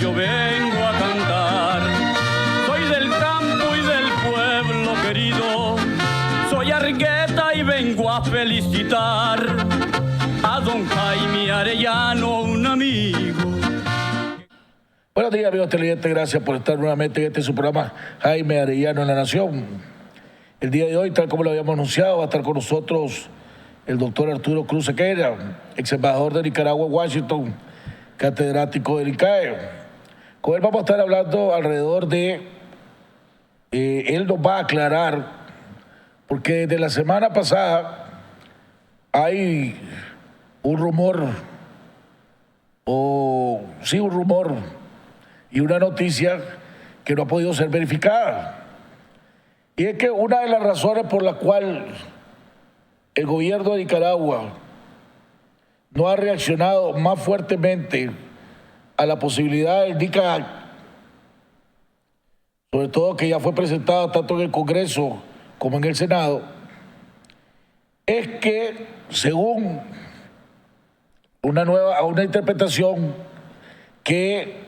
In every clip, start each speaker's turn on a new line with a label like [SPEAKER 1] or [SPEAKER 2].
[SPEAKER 1] yo vengo a cantar. Soy del campo y del pueblo querido, soy Argueta y vengo a felicitar a don Jaime Arellano, un amigo.
[SPEAKER 2] Buenos días, amigos televidentes, gracias por estar nuevamente en su programa Jaime Arellano en la Nación. El día de hoy, tal como lo habíamos anunciado, va a estar con nosotros el doctor Arturo Cruz Sequeira, ex embajador de Nicaragua en Washington, catedrático del ICAE. Con él vamos a estar hablando alrededor de, él nos va a aclarar, porque desde la semana pasada hay un rumor, un rumor y una noticia que no ha podido ser verificada. Y es que una de las razones por la cual el gobierno de Nicaragua no ha reaccionado más fuertemente a la posibilidad del DICA, sobre todo que ya fue presentado tanto en el Congreso como en el Senado, es que según una interpretación que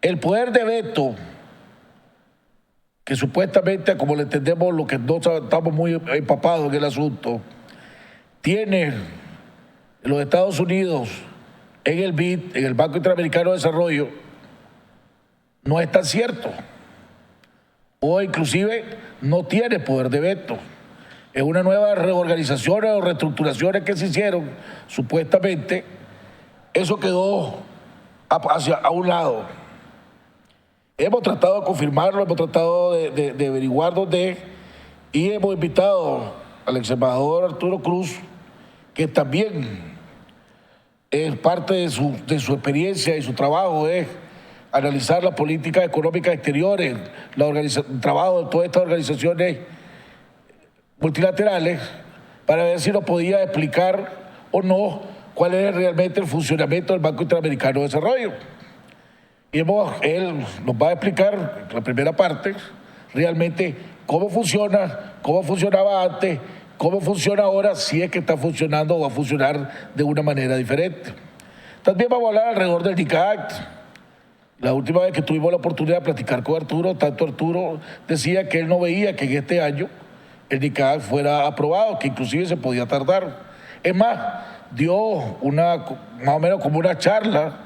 [SPEAKER 2] el poder de veto, que supuestamente, como le entendemos, lo que no estamos muy empapados en el asunto, tiene los Estados Unidos en el BID, en el Banco Interamericano de Desarrollo, no es tan cierto. O inclusive no tiene poder de veto. En una nueva reorganizaciones o reestructuraciones que se hicieron, supuestamente, eso quedó a un lado. Hemos tratado de confirmarlo, hemos tratado de averiguar dónde, y hemos invitado al ex embajador Arturo Cruz, que también es parte de su experiencia y su trabajo es analizar las políticas económicas exteriores, el trabajo de todas estas organizaciones multilaterales, para ver si nos podía explicar o no cuál es realmente el funcionamiento del Banco Interamericano de Desarrollo. Y él nos va a explicar, la primera parte, realmente cómo funciona, cómo funcionaba antes, cómo funciona ahora, si es que está funcionando o va a funcionar de una manera diferente. También vamos a hablar alrededor del DICAD. La última vez que tuvimos la oportunidad de platicar con Arturo, tanto Arturo decía que él no veía que en este año el DICAD fuera aprobado, que inclusive se podía tardar. Es más, dio más o menos como una charla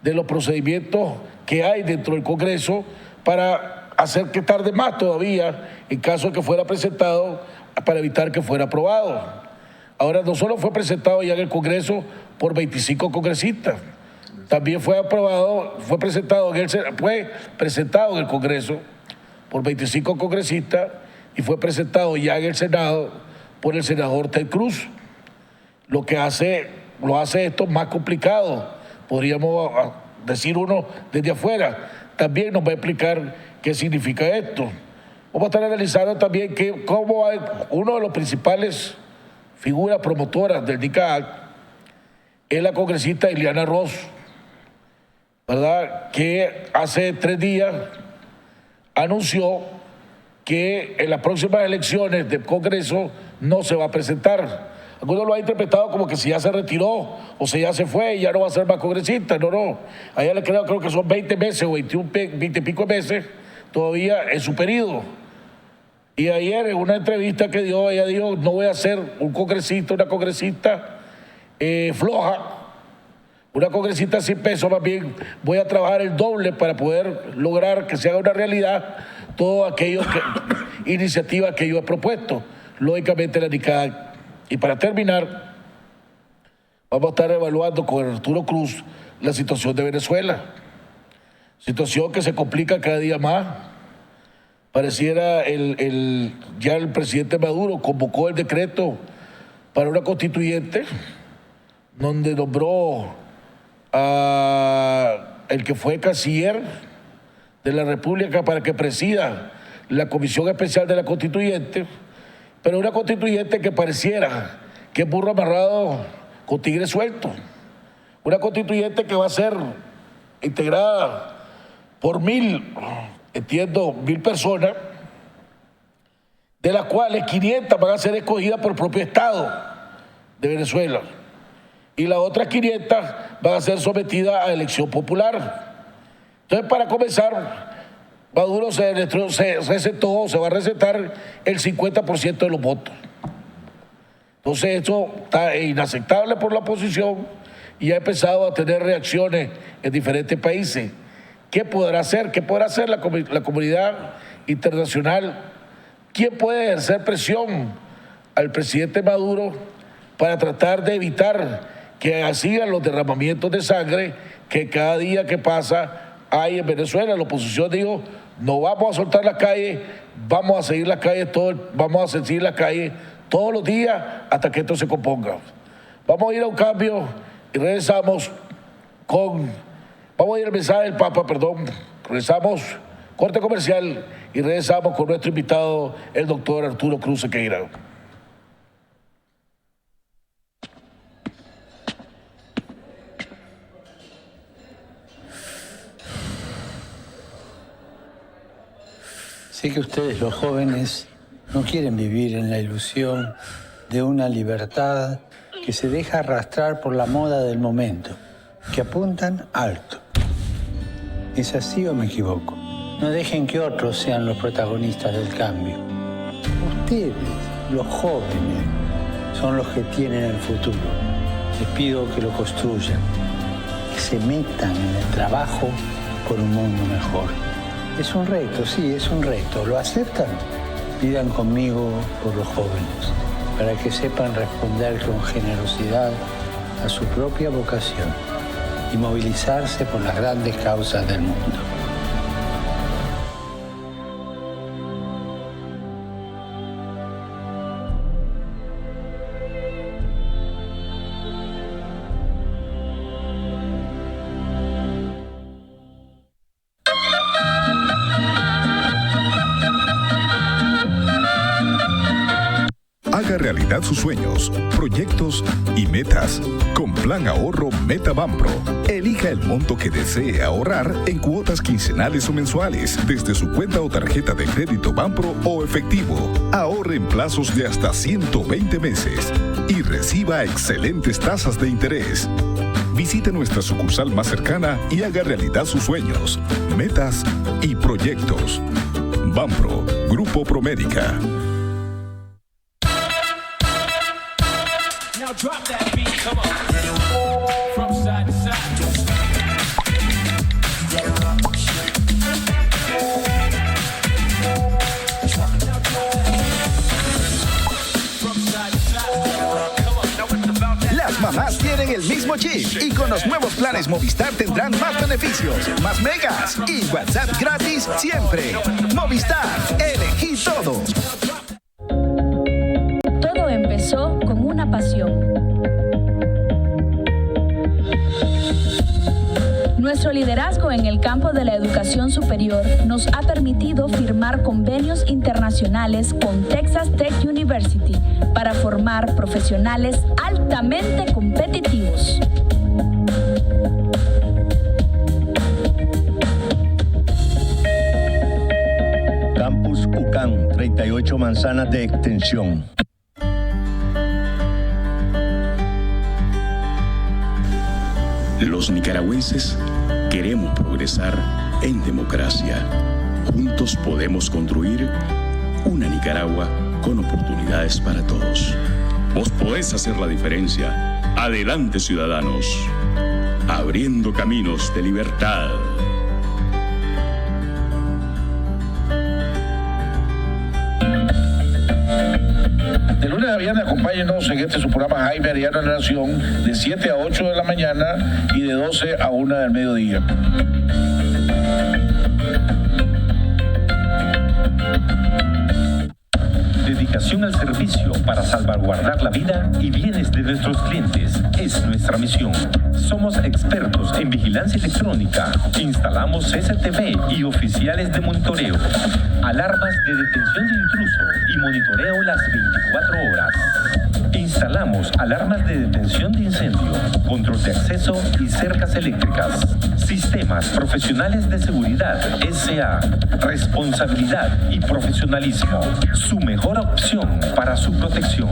[SPEAKER 2] de los procedimientos que hay dentro del Congreso para hacer que tarde más todavía en caso de que fuera presentado, para evitar que fuera aprobado. Ahora, no solo fue presentado ya en el Congreso por 25 congresistas, también fue presentado en el Congreso por 25 congresistas y fue presentado ya en el Senado por el senador Ted Cruz, lo hace esto más complicado, podríamos decir uno desde afuera. También nos va a explicar qué significa esto. Vamos a estar analizando también cómo uno de los principales figuras promotoras del DICAD es la congresista Ileana Ros, ¿verdad?, que hace 3 días anunció que en las próximas elecciones del Congreso no se va a presentar. Algunos lo han interpretado como que si ya se retiró o si ya se fue y ya no va a ser más congresista. No. Allá le creo que son 20 meses o 20 y pico meses todavía en su periodo. Y ayer en una entrevista que dio, ella dijo: no voy a ser una congresista floja, una congresista sin peso, más bien voy a trabajar el doble para poder lograr que se haga una realidad todas aquellas iniciativas que yo he propuesto, lógicamente la NICAD. Y para terminar, vamos a estar evaluando con Arturo Cruz la situación de Venezuela, situación que se complica cada día más. Pareciera ya el presidente Maduro convocó el decreto para una constituyente donde nombró a el que fue canciller de la República para que presida la Comisión Especial de la Constituyente, pero una constituyente que pareciera que es burro amarrado con tigre suelto. Una constituyente que va a ser integrada por 1.000 personas, de las cuales 500 van a ser escogidas por el propio Estado de Venezuela y las otras 500 van a ser sometidas a elección popular. Entonces, para comenzar, Maduro se va a recetar el 50% de los votos. Entonces, esto está inaceptable por la oposición y ha empezado a tener reacciones en diferentes países. ¿Qué podrá hacer? ¿Qué podrá hacer la comunidad internacional? ¿Quién puede ejercer presión al presidente Maduro para tratar de evitar que sigan los derramamientos de sangre que cada día que pasa hay en Venezuela? La oposición dijo, no vamos a soltar la calle, vamos a seguir la calle todos los días hasta que esto se componga. Vamos a ir a un cambio y regresamos vamos a ir al mensaje del Papa, regresamos, corte comercial y regresamos con nuestro invitado, el doctor Arturo Cruz Sequeira.
[SPEAKER 3] Sé que ustedes, los jóvenes, no quieren vivir en la ilusión de una libertad que se deja arrastrar por la moda del momento, que apuntan alto. ¿Es así o me equivoco? No dejen que otros sean los protagonistas del cambio. Ustedes, los jóvenes, son los que tienen el futuro. Les pido que lo construyan, que se metan en el trabajo por un mundo mejor. Es un reto, sí, es un reto. ¿Lo aceptan? Pidan conmigo por los jóvenes, para que sepan responder con generosidad a su propia vocación y movilizarse por las grandes causas del mundo.
[SPEAKER 4] Haga realidad sus sueños, proyectos y metas. Con Plan Ahorro Meta Banpro. Elija el monto que desee ahorrar en cuotas quincenales o mensuales desde su cuenta o tarjeta de crédito Banpro o efectivo. Ahorre en plazos de hasta 120 meses y reciba excelentes tasas de interés. Visite nuestra sucursal más cercana y haga realidad sus sueños, metas y proyectos. Banpro, Grupo Promedica.
[SPEAKER 5] Now drop that beat, come on. From side to side.
[SPEAKER 6] Las mamás tienen el mismo chip y con los nuevos planes Movistar tendrán más beneficios, más megas y WhatsApp gratis siempre. Movistar, elegí todo.
[SPEAKER 7] Todo empezó con una pasión. Nuestro liderazgo en el campo de la educación superior nos ha permitido firmar convenios internacionales con Texas Tech University para formar profesionales altamente competitivos.
[SPEAKER 8] Campus UCAN, 38 manzanas de extensión.
[SPEAKER 9] Los nicaragüenses queremos progresar en democracia. Juntos podemos construir una Nicaragua con oportunidades para todos. Vos podés hacer la diferencia. Adelante, ciudadanos. Abriendo caminos de libertad.
[SPEAKER 2] De lunes a viernes, acompáñenos en su programa Jaime Arellano en la Nación, de 7 a 8 de la mañana y de 12 a 1 del mediodía.
[SPEAKER 10] Dedicación al servicio para salvaguardar la vida y bienes de nuestros clientes es nuestra misión. Somos expertos en vigilancia electrónica. Instalamos CCTV y oficiales de monitoreo, alarmas de detención de intruso y monitoreo las 24 horas. Instalamos alarmas de detención de incendio, control de acceso y cercas eléctricas. Sistemas Profesionales de Seguridad S.A. Responsabilidad y profesionalismo. Su mejor opción para su protección.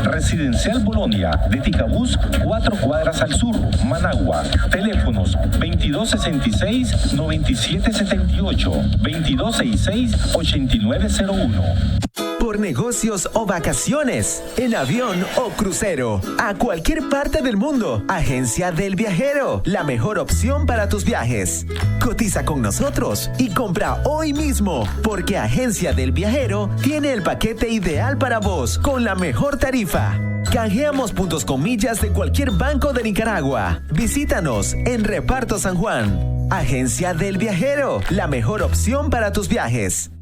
[SPEAKER 10] Residencial Bolonia de Ticabús, 4 cuadras al sur, Managua. Teléfonos 2266-9778, 2266-8901.
[SPEAKER 11] Por negocios o vacaciones, en avión o crucero, a cualquier parte del mundo. Agencia del Viajero, la mejor opción para tus viajes. Cotiza con nosotros y compra hoy mismo, porque Agencia del Viajero tiene el paquete ideal para vos con la mejor tarifa. Canjeamos puntos con millas de cualquier banco de Nicaragua. Visítanos en Reparto San Juan. Agencia del Viajero, la mejor opción para tus viajes.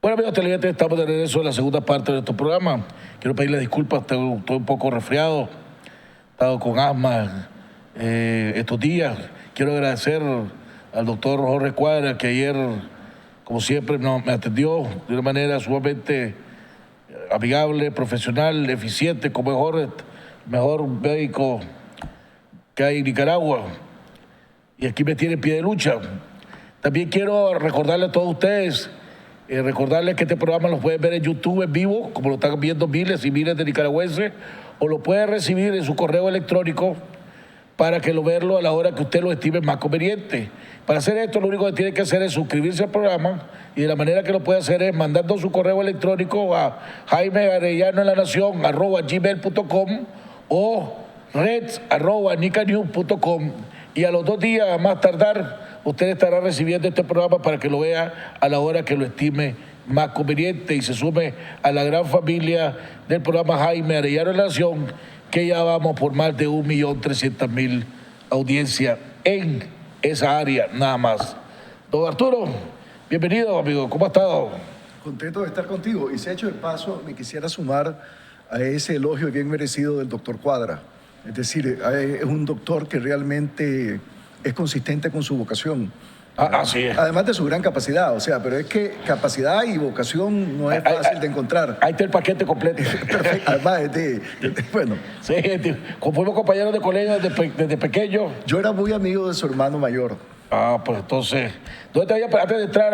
[SPEAKER 2] Bueno, amigos televidentes, estamos de regreso en la segunda parte de nuestro programa. Quiero pedirle disculpas, estoy un poco resfriado, he estado con asma estos días. Quiero agradecer al doctor Jorge Cuadra, que ayer, como siempre, me atendió de una manera sumamente amigable, profesional, eficiente, como es Jorge, el mejor médico que hay en Nicaragua. Y aquí me tiene en pie de lucha. También quiero recordarle a todos ustedes, recordarles que este programa lo pueden ver en YouTube en vivo, como lo están viendo miles y miles de nicaragüenses, o lo pueden recibir en su correo electrónico para que lo verlo a la hora que usted lo estime más conveniente. Para hacer esto, lo único que tiene que hacer es suscribirse al programa, y de la manera que lo puede hacer es mandando su correo electrónico a jaimearellanoenlanacion@gmail.com o reds@nicanews.com, y a los 2 días, a más tardar, usted estará recibiendo este programa para que lo vea a la hora que lo estime más conveniente y se sume a la gran familia del programa Jaime Arellano en la Nación, que ya vamos por más de 1.300.000 audiencias en esa área nada más. Don Arturo, bienvenido, amigo. ¿Cómo ha estado?
[SPEAKER 12] Contento de estar contigo. Y se ha hecho el paso, me quisiera sumar a ese elogio bien merecido del doctor Cuadra. Es decir, es un doctor que realmente es consistente con su vocación.
[SPEAKER 2] Así es.
[SPEAKER 12] Además de su gran capacidad, o sea, pero es que capacidad y vocación no es fácil de encontrar.
[SPEAKER 2] Ahí está el paquete completo.
[SPEAKER 12] Perfecto. Además, bueno.
[SPEAKER 2] Sí, fuimos compañeros de colegio desde pequeño.
[SPEAKER 12] Yo era muy amigo de su hermano mayor.
[SPEAKER 2] Pues entonces, ¿dónde te había, antes de entrar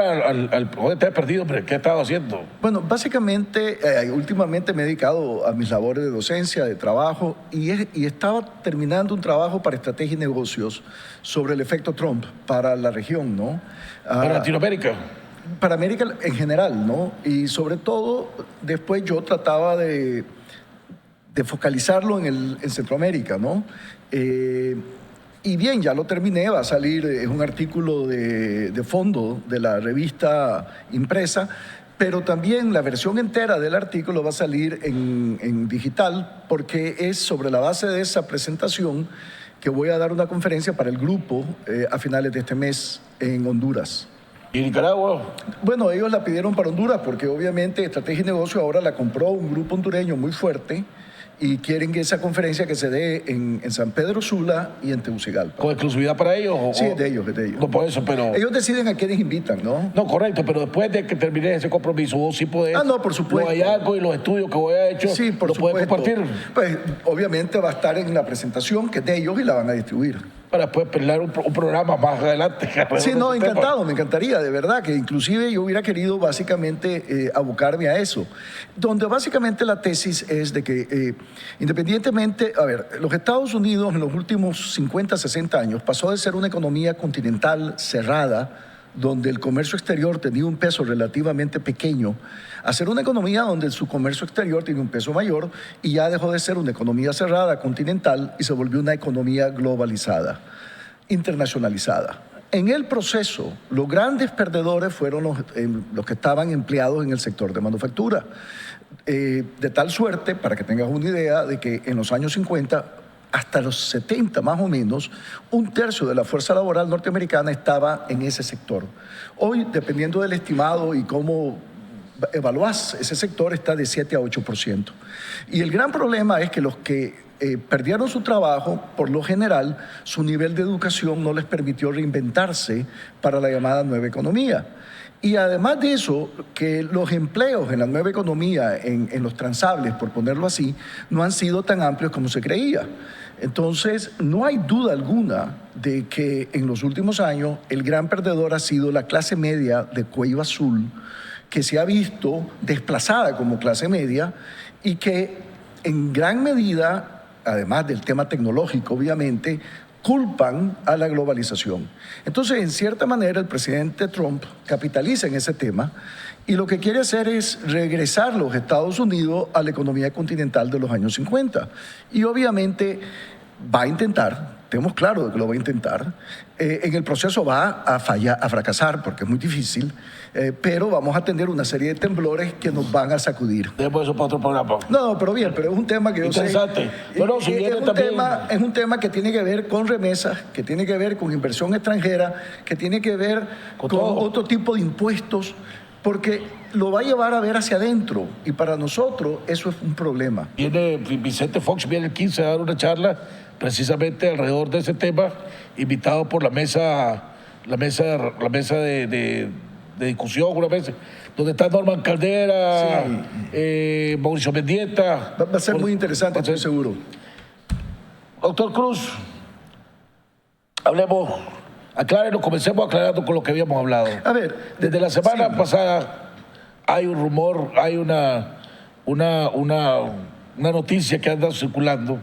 [SPEAKER 2] dónde te has perdido? ¿Qué has estado haciendo?
[SPEAKER 12] Bueno, básicamente, últimamente me he dedicado a mis labores de docencia, de trabajo, y estaba terminando un trabajo para estrategia y negocios sobre el efecto Trump para la región, ¿no?
[SPEAKER 2] ¿Para Latinoamérica?
[SPEAKER 12] Para América en general, ¿no? Y sobre todo, después yo trataba de focalizarlo en Centroamérica, ¿no? Y bien, ya lo terminé, va a salir, es un artículo de fondo de la revista impresa, pero también la versión entera del artículo va a salir en digital, porque es sobre la base de esa presentación que voy a dar una conferencia para el grupo a finales de este mes en Honduras.
[SPEAKER 2] ¿Y Nicaragua?
[SPEAKER 12] Bueno, ellos la pidieron para Honduras porque obviamente Estrategia y Negocio ahora la compró un grupo hondureño muy fuerte, y quieren que esa conferencia que se dé en San Pedro Sula y en Tegucigalpa.
[SPEAKER 2] ¿Con exclusividad para ellos?
[SPEAKER 12] Sí, es de ellos.
[SPEAKER 2] No, por eso, pero...
[SPEAKER 12] Ellos deciden a quiénes invitan, ¿no?
[SPEAKER 2] No, correcto, pero después de que termine ese compromiso, vos sí podés...
[SPEAKER 12] no, por supuesto.
[SPEAKER 2] Los hallazgos y los estudios que vos hayas hecho,
[SPEAKER 12] sí, por
[SPEAKER 2] ¿lo puedes compartir?
[SPEAKER 12] Pues, obviamente va a estar en la presentación, que es de ellos, y la van a distribuir.
[SPEAKER 2] Para después pelear un programa más adelante.
[SPEAKER 12] Sí, no, encantado, me encantaría, de verdad, que inclusive yo hubiera querido básicamente abocarme a eso, donde básicamente la tesis es de que independientemente, a ver, los Estados Unidos en los últimos 50, 60 años pasó de ser una economía continental cerrada, donde el comercio exterior tenía un peso relativamente pequeño, a ser una economía donde su comercio exterior tiene un peso mayor, y ya dejó de ser una economía cerrada, continental, y se volvió una economía globalizada, internacionalizada. En el proceso, los grandes perdedores fueron los que estaban empleados en el sector de manufactura. De tal suerte, para que tengas una idea, de que en los años 50, hasta los 70 más o menos, 1/3 de la fuerza laboral norteamericana estaba en ese sector. Hoy, dependiendo del estimado y cómo evaluás ese sector, está de 7 a 8%. Y el gran problema es que los que perdieron su trabajo, por lo general, su nivel de educación no les permitió reinventarse para la llamada nueva economía. Y además de eso, que los empleos en la nueva economía, en los transables, por ponerlo así, no han sido tan amplios como se creía. Entonces, no hay duda alguna de que en los últimos años el gran perdedor ha sido la clase media de cuello azul, que se ha visto desplazada como clase media y que en gran medida, además del tema tecnológico, obviamente, culpan a la globalización. Entonces, en cierta manera, el presidente Trump capitaliza en ese tema y lo que quiere hacer es regresar los Estados Unidos a la economía continental de los años 50. Y obviamente va a intentar, tenemos claro de que lo va a intentar, en el proceso va a fallar, a fracasar, porque es muy difícil, pero vamos a tener una serie de temblores que nos van a sacudir.
[SPEAKER 2] Después eso para otro programa.
[SPEAKER 12] No, pero bien, pero es un tema que yo sé.
[SPEAKER 2] Interesante. Bueno, si viene también...
[SPEAKER 12] es un tema que tiene que ver con remesas, que tiene que ver con inversión extranjera, que tiene que ver con otro tipo de impuestos, porque lo va a llevar a ver hacia adentro y para nosotros eso es un problema.
[SPEAKER 2] Viene Vicente Fox, viene el 15 a dar una charla precisamente alrededor de ese tema, invitado por la mesa de discusión, una vez, donde está Norman Caldera, sí. Mauricio Mendieta.
[SPEAKER 12] Va a ser muy interesante, estoy seguro.
[SPEAKER 2] Doctor Cruz, hablemos, aclárenos, comencemos aclarando con lo que habíamos hablado.
[SPEAKER 12] A ver,
[SPEAKER 2] desde la semana pasada hay un rumor, hay una noticia que anda circulando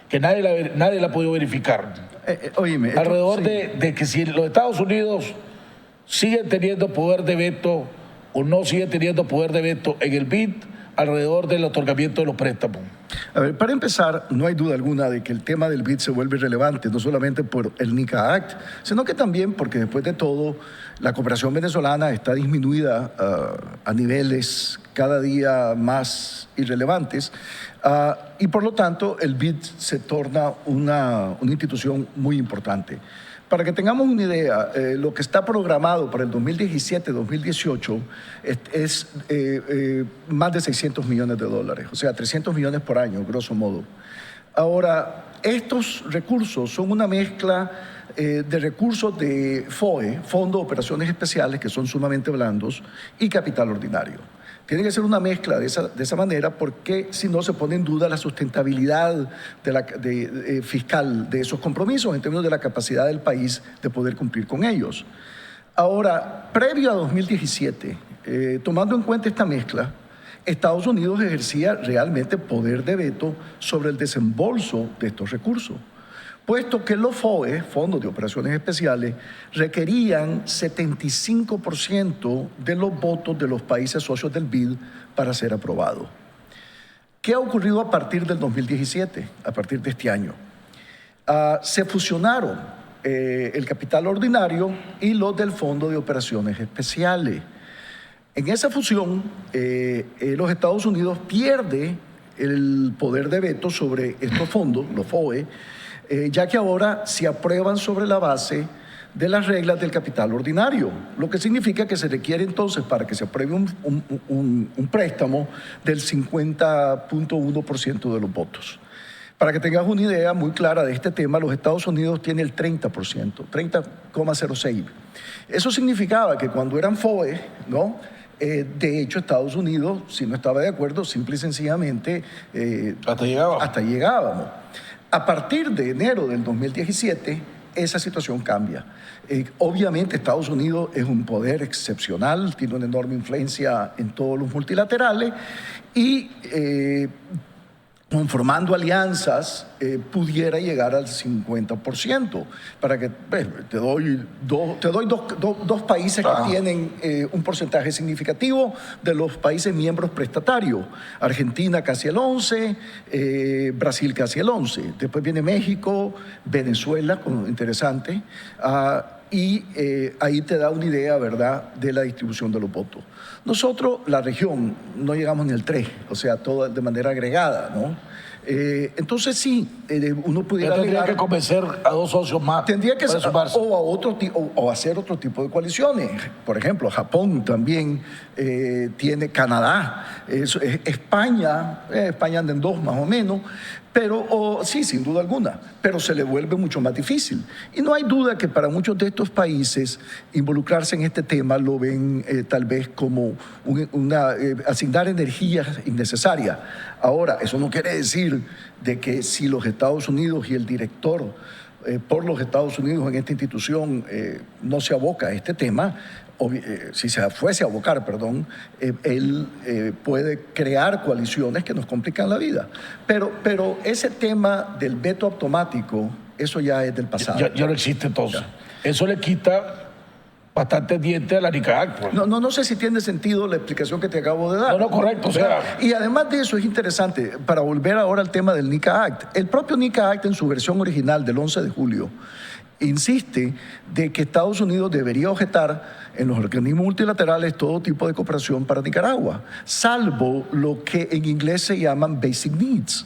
[SPEAKER 2] que nadie la ha podido verificar.
[SPEAKER 12] Oíme,
[SPEAKER 2] alrededor de que si los Estados Unidos siguen teniendo poder de veto o no siguen teniendo poder de veto en el BID alrededor del otorgamiento de los préstamos.
[SPEAKER 12] A ver, para empezar, no hay duda alguna de que el tema del BID se vuelve relevante, no solamente por el NICA Act, sino que también porque después de todo la cooperación venezolana está disminuida a niveles cada día más irrelevantes y por lo tanto el BID se torna una institución muy importante. Para que tengamos una idea, lo que está programado para el 2017-2018 es más de $600 millones, o sea, 300 millones por año, grosso modo. Ahora, estos recursos son una mezcla de recursos de FOE, Fondo de Operaciones Especiales, que son sumamente blandos, y capital ordinario. Tiene que ser una mezcla de esa manera porque si no se pone en duda la sustentabilidad fiscal de esos compromisos en términos de la capacidad del país de poder cumplir con ellos. Ahora, previo a 2017, tomando en cuenta esta mezcla, Estados Unidos ejercía realmente poder de veto sobre el desembolso de estos recursos, puesto que los FOE, Fondos de Operaciones Especiales, requerían 75% de los votos de los países socios del BID para ser aprobado. ¿Qué ha ocurrido a partir del 2017, a partir de este año? Se fusionaron el capital ordinario y los del Fondo de Operaciones Especiales. En esa fusión, los Estados Unidos pierde el poder de veto sobre estos fondos, los FOE, ya que ahora se aprueban sobre la base de las reglas del capital ordinario, lo que significa que se requiere entonces para que se apruebe un préstamo del 50.1% de los votos. Para que tengas una idea muy clara de este tema, los Estados Unidos tienen el 30%, 30,06%. Eso significaba que cuando eran FOE, ¿no? De hecho, Estados Unidos, si no estaba de acuerdo, simple y sencillamente hasta llegábamos. A partir de enero del 2017, esa situación cambia. Obviamente, Estados Unidos es un poder excepcional, tiene una enorme influencia en todos los multilaterales y conformando alianzas pudiera llegar al 50%. Para que te doy dos países que tienen un porcentaje significativo de los países miembros prestatarios. Argentina casi el 11%, Brasil casi el 11%. Después viene México, Venezuela, interesante, y ahí te da una idea, ¿verdad?, de la distribución de los votos. Nosotros, la región, no llegamos ni al 3%, o sea, todo de manera agregada, ¿no? Entonces sí, uno pudiera
[SPEAKER 2] tendría que convencer a dos socios más.
[SPEAKER 12] Tendría que ser, o hacer otro tipo de coaliciones. Por ejemplo, Japón también tiene, Canadá, España anda en 2 más o menos, Sí, sin duda alguna, pero se le vuelve mucho más difícil. Y no hay duda que para muchos de estos países involucrarse en este tema lo ven tal vez como asignar energía innecesaria. Ahora, eso no quiere decir de que si los Estados Unidos y el director por los Estados Unidos en esta institución no se aboca a este tema, si se fuese a abocar, él puede crear coaliciones que nos complican la vida. Pero ese tema del veto automático, eso ya es del pasado.
[SPEAKER 2] Ya no existe entonces. Eso le quita bastante dientes a la NICA Act. Pues.
[SPEAKER 12] No sé si tiene sentido la explicación que te acabo de dar.
[SPEAKER 2] No, correcto.
[SPEAKER 12] Y además de eso es interesante, para volver ahora al tema del NICA Act, el propio NICA Act en su versión original del 11 de julio insiste de que Estados Unidos debería objetar en los organismos multilaterales todo tipo de cooperación para Nicaragua, salvo lo que en inglés se llaman basic needs.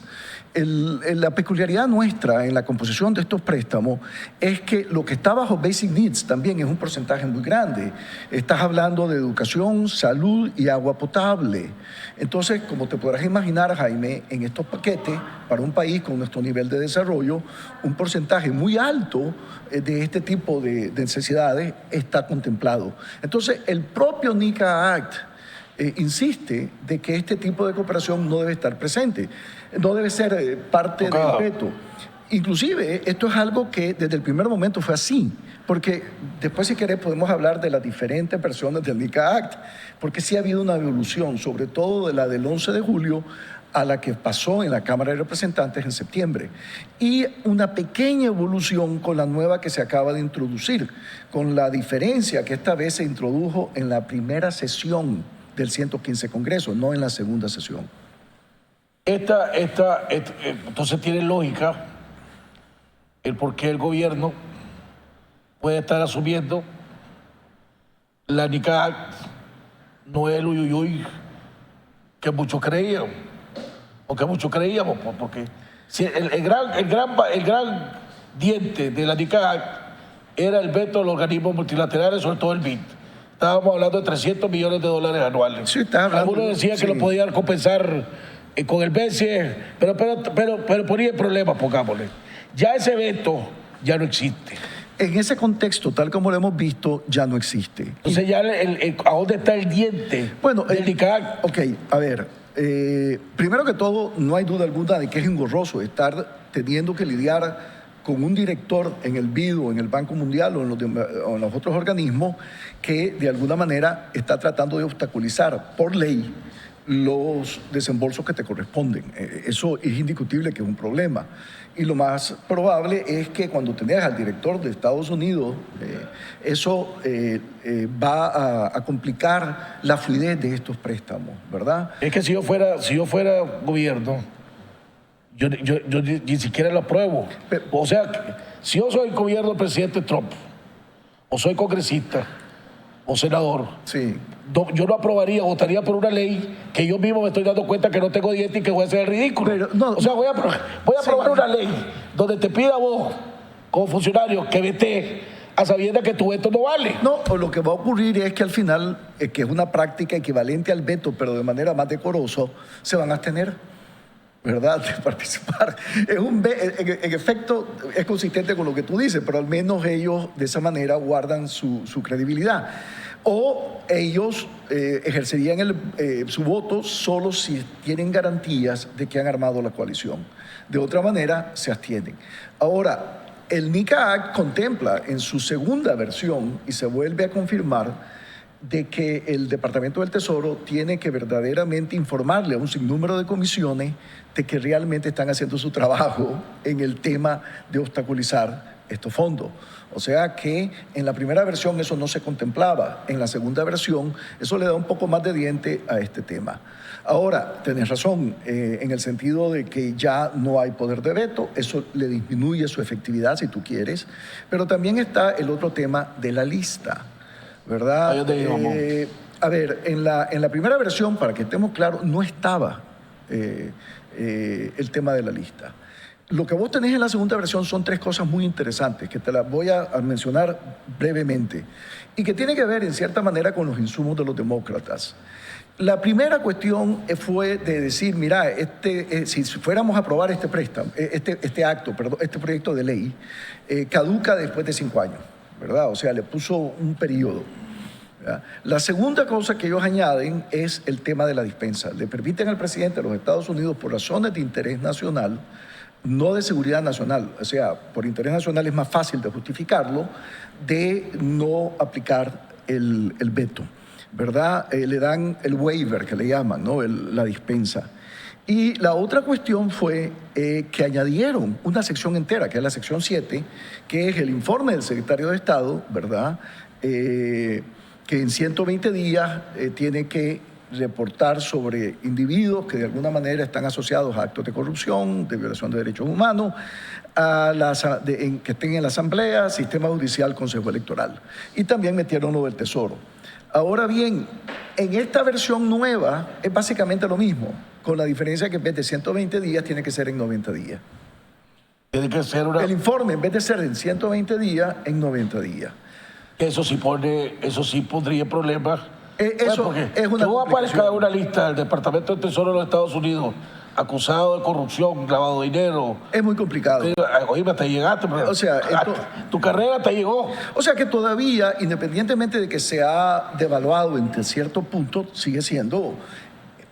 [SPEAKER 12] La peculiaridad nuestra en la composición de estos préstamos es que lo que está bajo Basic Needs también es un porcentaje muy grande. Estás hablando de educación, salud y agua potable. Entonces, como te podrás imaginar, Jaime, en estos paquetes, para un país con nuestro nivel de desarrollo, un porcentaje muy alto de este tipo de necesidades está contemplado. Entonces, el propio NICA Act insiste de que este tipo de cooperación no debe estar presente, no debe ser parte del veto. Inclusive, esto es algo que desde el primer momento fue así, porque después, si querés, podemos hablar de las diferentes versiones del NICA Act, porque sí ha habido una evolución, sobre todo de la del 11 de julio a la que pasó en la Cámara de Representantes en septiembre, y una pequeña evolución con la nueva que se acaba de introducir, con la diferencia que esta vez se introdujo en la primera sesión del 115 Congreso, no en la segunda sesión.
[SPEAKER 2] Entonces tiene lógica el por qué el gobierno puede estar asumiendo la NICA Act no es el uyuyuy que muchos creían, o que muchos creíamos, porque si el gran diente de la NICA Act era el veto de los organismos multilaterales, sobre todo el BID. Estábamos hablando de $300 millones anuales.
[SPEAKER 12] Sí,
[SPEAKER 2] algunos decían que lo podían compensar con el BCE, pero ponía el problema, pongámosle. Ya ese veto ya no existe.
[SPEAKER 12] En ese contexto, tal como lo hemos visto, ya no existe.
[SPEAKER 2] Entonces, ya ¿a dónde está el diente?
[SPEAKER 12] Bueno,
[SPEAKER 2] del NICA Act?
[SPEAKER 12] Ok, a ver. Primero que todo, no hay duda alguna de que es engorroso estar teniendo que lidiar con un director en el BID o en el Banco Mundial o en los otros organismos que de alguna manera está tratando de obstaculizar por ley los desembolsos que te corresponden. Eso es indiscutible que es un problema. Y lo más probable es que cuando tengas al director de Estados Unidos, eso va a complicar la fluidez de estos préstamos, ¿verdad?
[SPEAKER 2] Es que si yo fuera gobierno, yo ni siquiera lo apruebo. O sea, si yo soy gobierno del presidente Trump, o soy congresista, o senador,
[SPEAKER 12] sí,
[SPEAKER 2] yo no aprobaría, votaría por una ley que yo mismo me estoy dando cuenta que no tengo dientes y que voy a hacer el ridículo. Voy a aprobar una ley donde te pida a vos, como funcionario, que vete a sabiendas que tu veto no vale.
[SPEAKER 12] No, o lo que va a ocurrir es que al final, que es una práctica equivalente al veto, pero de manera más decorosa, se van a abstener, ¿verdad?, de participar. En efecto, es consistente con lo que tú dices, pero al menos ellos de esa manera guardan su credibilidad. O ellos ejercerían su voto solo si tienen garantías de que han armado la coalición. De otra manera, se abstienen. Ahora, el NICA Act contempla en su segunda versión, y se vuelve a confirmar, de que el Departamento del Tesoro tiene que verdaderamente informarle a un sinnúmero de comisiones de que realmente están haciendo su trabajo en el tema de obstaculizar estos fondos. O sea que en la primera versión eso no se contemplaba, en la segunda versión eso le da un poco más de diente a este tema. Ahora, tenés razón, en el sentido de que ya no hay poder de veto, eso le disminuye su efectividad si tú quieres, pero también está el otro tema de la lista, ¿verdad? A ver, en la primera versión, para que estemos claros, no estaba el tema de la lista. Lo que vos tenés en la segunda versión son 3 cosas muy interesantes que te las voy a mencionar brevemente y que tiene que ver en cierta manera con los insumos de los demócratas. La primera cuestión fue de decir, mira, si fuéramos a aprobar este proyecto de ley, caduca después de 5 años, ¿verdad? O sea, le puso un periodo. ¿Verdad? La segunda cosa que ellos añaden es el tema de la dispensa. Le permiten al presidente de los Estados Unidos, por razones de interés nacional, no de seguridad nacional, o sea, por interés nacional es más fácil de justificarlo, de no aplicar el veto, ¿verdad? Le dan el waiver, que le llaman, ¿no? La dispensa. Y la otra cuestión fue que añadieron una sección entera, que es la sección 7, que es el informe del secretario de Estado, ¿verdad? Que en 120 días tiene que reportar sobre individuos que de alguna manera están asociados a actos de corrupción, de violación de derechos humanos, que estén en la Asamblea, Sistema Judicial, Consejo Electoral. Y también metieron lo del Tesoro. Ahora bien, en esta versión nueva es básicamente lo mismo, con la diferencia que en vez de 120 días tiene que ser en 90 días.
[SPEAKER 2] Tiene que ser
[SPEAKER 12] El informe, en vez de ser en 120 días, en 90 días.
[SPEAKER 2] Eso sí pondría problemas.
[SPEAKER 12] Eso es una
[SPEAKER 2] tú aparezcas en una lista del Departamento de Tesoro de los Estados Unidos acusado de corrupción, lavado de dinero.
[SPEAKER 12] Es muy complicado.
[SPEAKER 2] Oye, te llegaste.
[SPEAKER 12] O sea,
[SPEAKER 2] tu carrera te llegó.
[SPEAKER 12] O sea que todavía, independientemente de que se ha devaluado en cierto punto, sigue siendo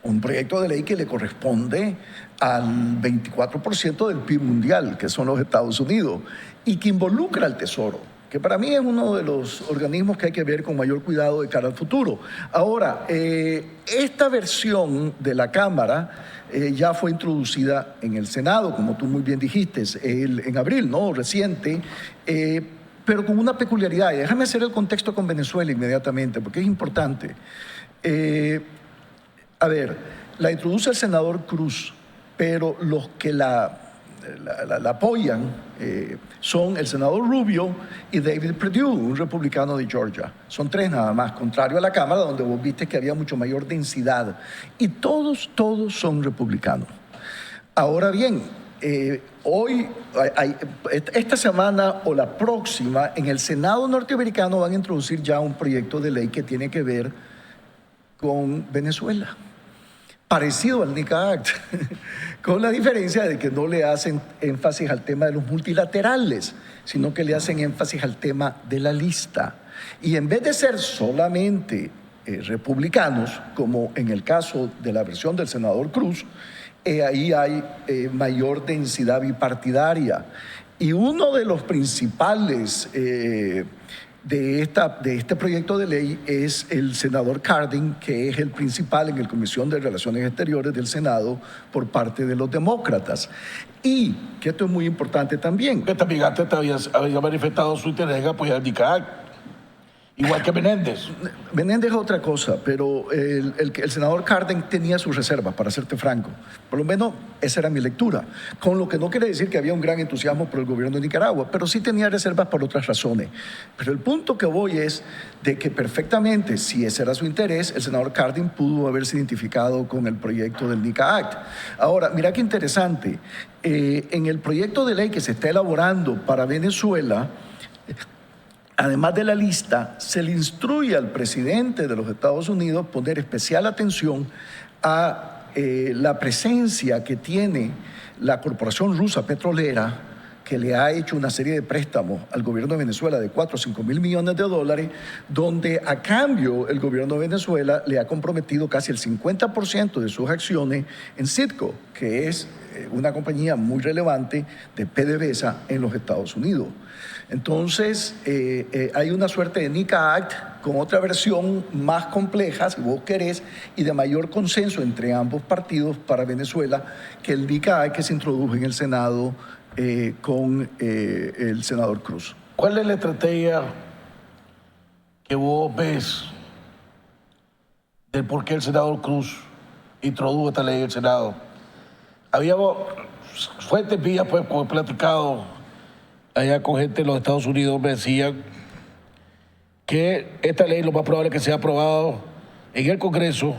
[SPEAKER 12] un proyecto de ley que le corresponde al 24% del PIB mundial, que son los Estados Unidos, y que involucra al Tesoro, que para mí es uno de los organismos que hay que ver con mayor cuidado de cara al futuro. Ahora, esta versión de la Cámara ya fue introducida en el Senado, como tú muy bien dijiste, en abril, ¿no? Reciente, pero con una peculiaridad. Y déjame hacer el contexto con Venezuela inmediatamente, porque es importante. A ver, la introduce el senador Cruz, pero los que la apoyan son el senador Rubio y David Perdue, un republicano de Georgia. Son 3 nada más, contrario a la Cámara, donde vos viste que había mucho mayor densidad. Y todos son republicanos. Ahora bien, hoy, esta semana o la próxima, en el Senado norteamericano van a introducir ya un proyecto de ley que tiene que ver con Venezuela, parecido al NICA Act, con la diferencia de que no le hacen énfasis al tema de los multilaterales, sino que le hacen énfasis al tema de la lista. Y en vez de ser solamente republicanos, como en el caso de la versión del senador Cruz, ahí hay mayor densidad bipartidaria. Y uno de los principales de este proyecto de ley es el senador Cardin, que es el principal en la Comisión de Relaciones Exteriores del Senado por parte de los demócratas. Y que esto es muy importante también.
[SPEAKER 2] Que también antes había manifestado su interés en apoyar el NICA Act, igual que Menéndez.
[SPEAKER 12] Menéndez es otra cosa, pero el senador Cardin tenía sus reservas, para serte franco. Por lo menos esa era mi lectura. Con lo que no quiere decir que había un gran entusiasmo por el gobierno de Nicaragua, pero sí tenía reservas por otras razones. Pero el punto que voy es de que perfectamente, si ese era su interés, el senador Cardin pudo haberse identificado con el proyecto del NICA Act. Ahora, mira qué interesante. En el proyecto de ley que se está elaborando para Venezuela, además de la lista, se le instruye al presidente de los Estados Unidos poner especial atención a la presencia que tiene la corporación rusa petrolera, que le ha hecho una serie de préstamos al gobierno de Venezuela de 4 o 5 mil millones de dólares, donde a cambio el gobierno de Venezuela le ha comprometido casi el 50% de sus acciones en Citgo, que es una compañía muy relevante de PDVSA en los Estados Unidos. Entonces, hay una suerte de NICA Act con otra versión más compleja, si vos querés, y de mayor consenso entre ambos partidos para Venezuela, que el NICA Act que se introdujo en el Senado con el senador Cruz.
[SPEAKER 2] ¿Cuál es la estrategia que vos ves del por qué el senador Cruz introdujo esta ley en el Senado? Habíamos fuentes vías, pues, como he platicado allá con gente de los Estados Unidos, me decían que esta ley lo más probable es que sea aprobado en el Congreso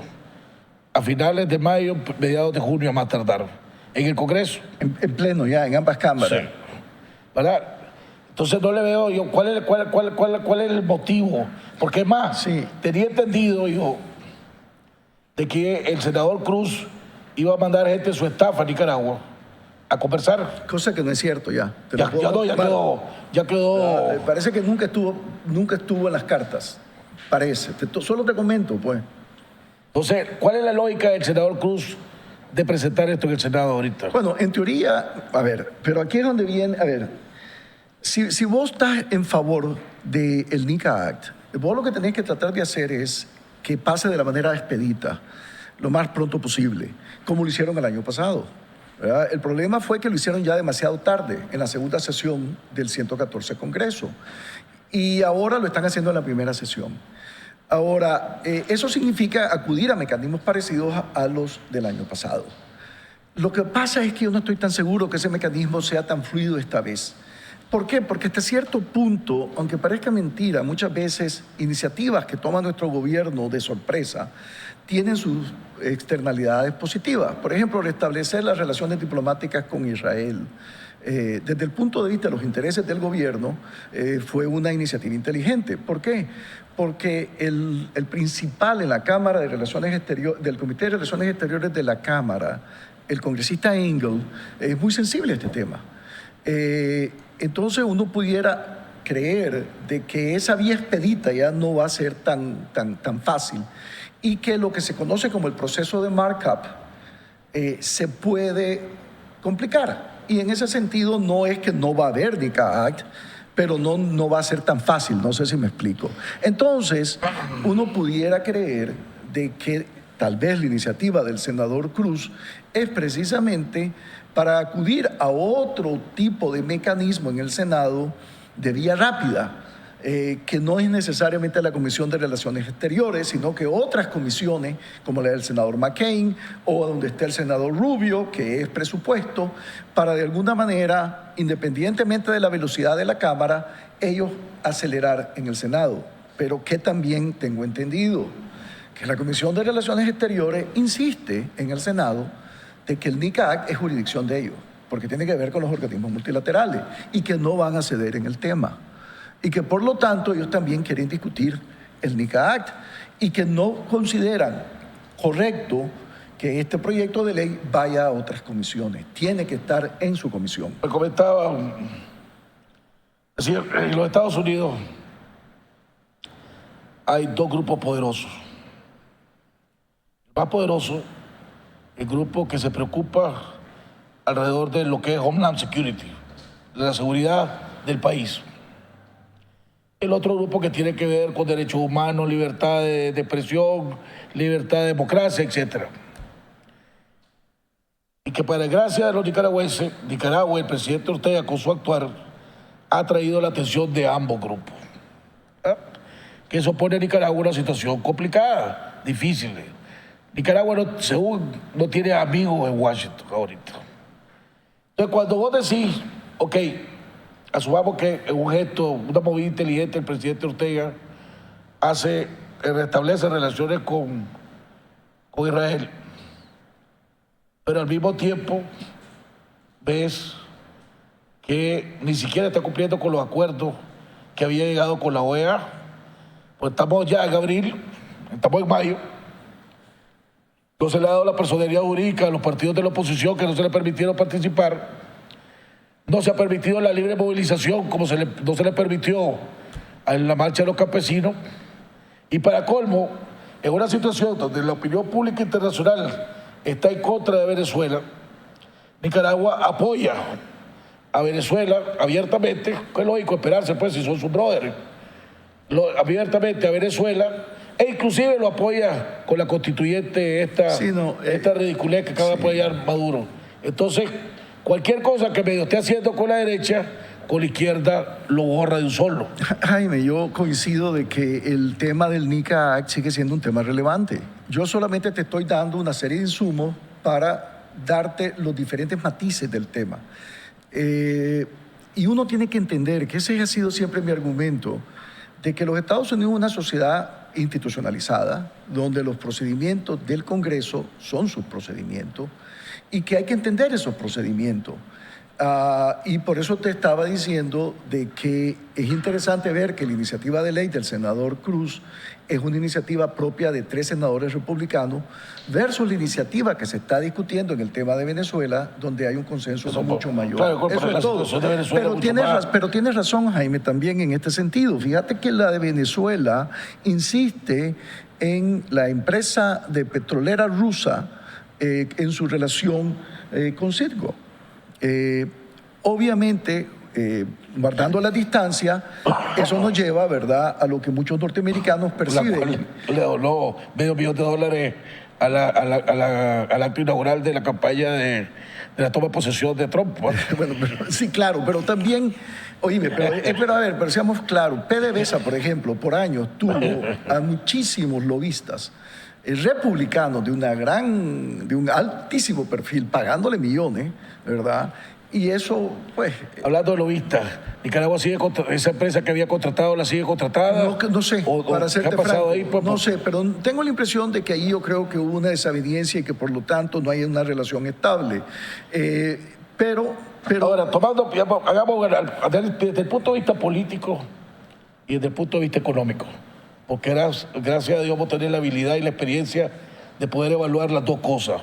[SPEAKER 2] a finales de mayo, mediados de junio a más tardar. en el Congreso.
[SPEAKER 12] En pleno ya, en ambas cámaras.
[SPEAKER 2] Sí. ¿Verdad? Entonces no le veo yo cuál es el motivo. Porque es más, tenía entendido yo de que el senador Cruz iba a mandar gente de su staff a Nicaragua a conversar.
[SPEAKER 12] Cosa que no es cierto ya.
[SPEAKER 2] Ya quedó.
[SPEAKER 12] Parece que nunca estuvo en las cartas. Parece. Solo te comento, pues.
[SPEAKER 2] Entonces, ¿cuál es la lógica del senador Cruz de presentar esto en el Senado ahorita?
[SPEAKER 12] Bueno, en teoría, a ver, pero aquí es donde viene, a ver, si vos estás en favor del NICA Act, vos lo que tenés que tratar de hacer es que pase de la manera expedita, lo más pronto posible, como lo hicieron el año pasado, ¿verdad? El problema fue que lo hicieron ya demasiado tarde, en la segunda sesión del 114 Congreso, y ahora lo están haciendo en la primera sesión. Ahora, eso significa acudir a mecanismos parecidos a los del año pasado. Lo que pasa es que yo no estoy tan seguro que ese mecanismo sea tan fluido esta vez. ¿Por qué? Porque hasta cierto punto, aunque parezca mentira, muchas veces iniciativas que toma nuestro gobierno de sorpresa tienen sus externalidades positivas. Por ejemplo, restablecer las relaciones diplomáticas con Israel. Desde el punto de vista de los intereses del gobierno, fue una iniciativa inteligente. ¿Por qué? Porque el principal en la Cámara de Relaciones Exteriores, del Comité de Relaciones Exteriores de la Cámara, el congresista Engel, es muy sensible a este tema. Entonces uno pudiera creer de que esa vía expedita ya no va a ser tan fácil y que lo que se conoce como el proceso de markup se puede complicar. Y en ese sentido no es que no va a haber NICA Act, pero no va a ser tan fácil, no sé si me explico. Entonces, uno pudiera creer de que tal vez la iniciativa del senador Cruz es precisamente para acudir a otro tipo de mecanismo en el Senado de vía rápida, que no es necesariamente la Comisión de Relaciones Exteriores, sino que otras comisiones, como la del senador McCain o donde está el senador Rubio, que es presupuesto, para de alguna manera, independientemente de la velocidad de la Cámara, ellos acelerar en el Senado. Pero que también tengo entendido que la Comisión de Relaciones Exteriores insiste en el Senado de que el NICA Act es jurisdicción de ellos, porque tiene que ver con los organismos multilaterales y que no van a ceder en el tema. Y que por lo tanto ellos también quieren discutir el NICA Act y que no consideran correcto que este proyecto de ley vaya a otras comisiones. Tiene que estar en su comisión.
[SPEAKER 2] Me comentaba, en los Estados Unidos hay dos grupos poderosos. El más poderoso, el grupo que se preocupa alrededor de lo que es Homeland Security, de la seguridad del país. El otro grupo que tiene que ver con derechos humanos, libertad de expresión, libertad de democracia, etc. Y que para desgracia de los nicaragüenses, Nicaragua, el presidente Ortega con su actuar, ha traído la atención de ambos grupos. Que eso pone a Nicaragua en una situación complicada, difícil. Nicaragua, no tiene amigos en Washington ahorita. Entonces, cuando vos decís, ok, asumamos que en un gesto, una movida inteligente, el presidente Ortega restablece relaciones con Israel, pero al mismo tiempo ves que ni siquiera está cumpliendo con los acuerdos que había llegado con la OEA. Pues estamos ya en abril, estamos en mayo. No se le ha dado la personalidad jurídica a los partidos de la oposición que no se les permitieron participar. No se ha permitido la libre movilización como no se le permitió en la marcha de los campesinos. Y para colmo, en una situación donde la opinión pública internacional está en contra de Venezuela, Nicaragua apoya a Venezuela abiertamente, que es lógico esperarse pues si son sus brothers, abiertamente a Venezuela, e inclusive lo apoya con la constituyente esta ridiculez que acaba de apoyar Maduro. Entonces, cualquier cosa que medio esté haciendo con la derecha, con la izquierda lo borra de un solo.
[SPEAKER 12] Jaime, yo coincido de que el tema del NICA Act sigue siendo un tema relevante. Yo solamente te estoy dando una serie de insumos para darte los diferentes matices del tema. Y uno tiene que entender que ese ha sido siempre mi argumento, de que los Estados Unidos es una sociedad institucionalizada, donde los procedimientos del Congreso son sus procedimientos y que hay que entender esos procedimientos. Y por eso te estaba diciendo de que es interesante ver que la iniciativa de ley del senador Cruz es una iniciativa propia de 3 senadores republicanos versus la iniciativa que se está discutiendo en el tema de Venezuela, donde hay un consenso mucho mayor.
[SPEAKER 2] Claro,
[SPEAKER 12] eso es todo. Pero tienes razón, Jaime, también en este sentido. Fíjate que la de Venezuela insiste en la empresa de petrolera rusa en su relación con Citgo. Obviamente, guardando la distancia, eso nos lleva, ¿verdad?, a lo que muchos norteamericanos perciben.
[SPEAKER 2] Le donó $500 millones al acto inaugural de la campaña de la toma de posesión de Trump.
[SPEAKER 12] Bueno, sí, claro, pero también, oíme, pero a ver, pero seamos claros, PDVSA, por ejemplo, por años tuvo a muchísimos lobistas republicanos de un altísimo perfil, pagándole millones, ¿verdad? Y eso, pues...
[SPEAKER 2] Hablando de lobistas, ¿Nicaragua sigue esa empresa que había contratado, la sigue contratada?
[SPEAKER 12] No sé, para serte
[SPEAKER 2] ¿qué ha pasado
[SPEAKER 12] franco,
[SPEAKER 2] ahí? Pues,
[SPEAKER 12] no sé, pero tengo la impresión de que ahí yo creo que hubo una desaveniencia y que por lo tanto no hay una relación estable. Pero...
[SPEAKER 2] Ahora, hagamos desde el punto de vista político y desde el punto de vista económico, porque gracias a Dios vamos a tener la habilidad y la experiencia de poder evaluar las dos cosas.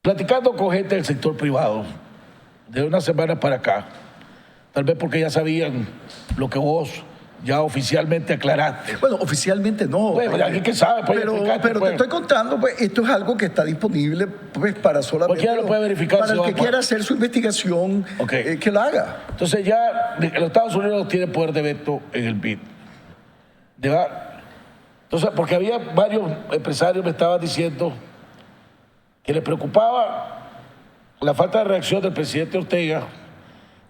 [SPEAKER 2] Platicando con gente del sector privado, de unas semanas para acá, tal vez porque ya sabían lo que vos ya oficialmente aclaraste.
[SPEAKER 12] Bueno, oficialmente no.
[SPEAKER 2] Bueno, alguien que sabe, pues,
[SPEAKER 12] pero te estoy contando, pues, esto es algo que está disponible, pues, para solamente...
[SPEAKER 2] Cualquiera lo puede verificar.
[SPEAKER 12] Para el que quiera hacer su investigación, que lo haga.
[SPEAKER 2] Entonces ya los Estados Unidos tienen poder de veto en el BID. Entonces, porque había varios empresarios me estaban diciendo que les preocupaba la falta de reacción del presidente Ortega,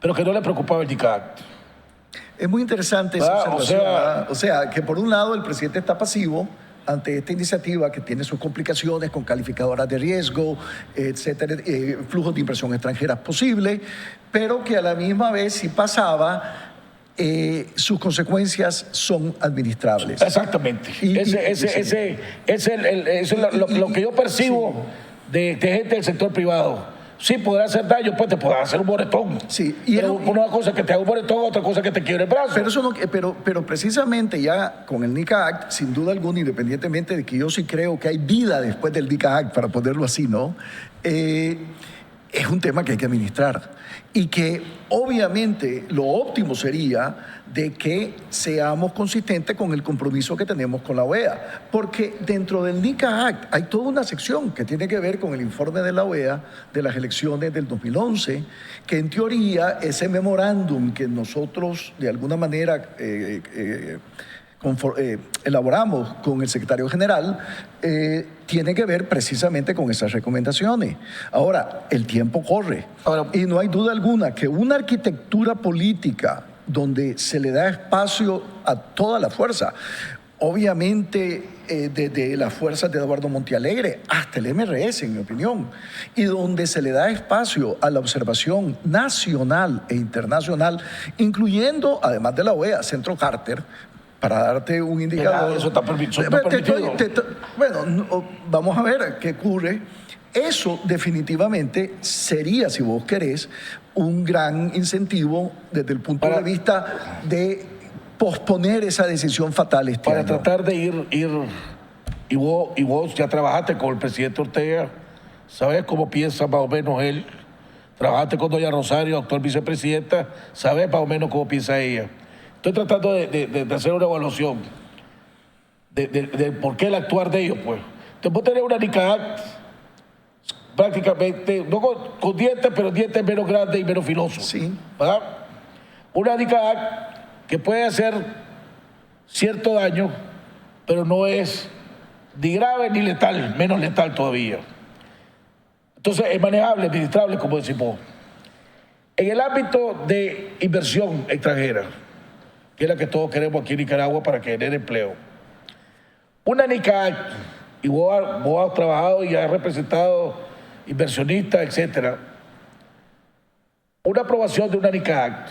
[SPEAKER 2] pero que no le preocupaba el DICA Act.
[SPEAKER 12] Es muy interesante esa observación. O sea, que por un lado el presidente está pasivo ante esta iniciativa que tiene sus complicaciones con calificadoras de riesgo, etcétera, flujos de inversión extranjera posibles, pero que a la misma vez, si pasaba, sus consecuencias son administrables.
[SPEAKER 2] Exactamente. Eso es lo que yo percibo de gente del sector privado. Sí, podrá hacer daño, pues te podrá hacer un moretón.
[SPEAKER 12] Sí,
[SPEAKER 2] pero una cosa que te haga un moretón, otra cosa que te quiebre el brazo.
[SPEAKER 12] Pero, eso no, pero precisamente ya con el NICA Act, sin duda alguna, independientemente de que yo sí creo que hay vida después del NICA Act, para ponerlo así, ¿no? Es un tema que hay que administrar. Y que obviamente lo óptimo sería de que seamos consistentes con el compromiso que tenemos con la OEA. Porque dentro del NICA Act hay toda una sección que tiene que ver con el informe de la OEA de las elecciones del 2011, que en teoría ese memorándum que nosotros de alguna manera elaboramos con el secretario general, tiene que ver precisamente con esas recomendaciones. Ahora, el tiempo corre y no hay duda alguna que una arquitectura política donde se le da espacio a toda la fuerza, obviamente desde las fuerzas de Eduardo Montealegre hasta el MRS, en mi opinión, y donde se le da espacio a la observación nacional e internacional, incluyendo, además de la OEA, Centro Carter, para darte un indicador.
[SPEAKER 2] Eso está permitido.
[SPEAKER 12] Bueno, vamos a ver qué ocurre. Eso definitivamente sería, si vos querés, un gran incentivo desde el punto de vista de posponer esa decisión fatal este año.
[SPEAKER 2] Para tratar de ir y vos ya trabajaste con el presidente Ortega, ¿sabes cómo piensa más o menos él? Trabajaste con doña Rosario, actual vicepresidenta, ¿sabes más o menos cómo piensa ella? Estoy tratando de hacer una evaluación de por qué el actuar de ellos, pues. Entonces, vos tenés una NICA Act prácticamente, no con dientes, pero dientes menos grandes y menos filosos.
[SPEAKER 12] Sí.
[SPEAKER 2] ¿Verdad? Una NICA Act que puede hacer cierto daño, pero no es ni grave ni letal, menos letal todavía. Entonces, es manejable, administrable, como decimos. En el ámbito de inversión extranjera, que es la que todos queremos aquí en Nicaragua para que genere empleo. Una NICA Act, y vos has trabajado y has representado inversionistas, etcétera. Una aprobación de una NICA Act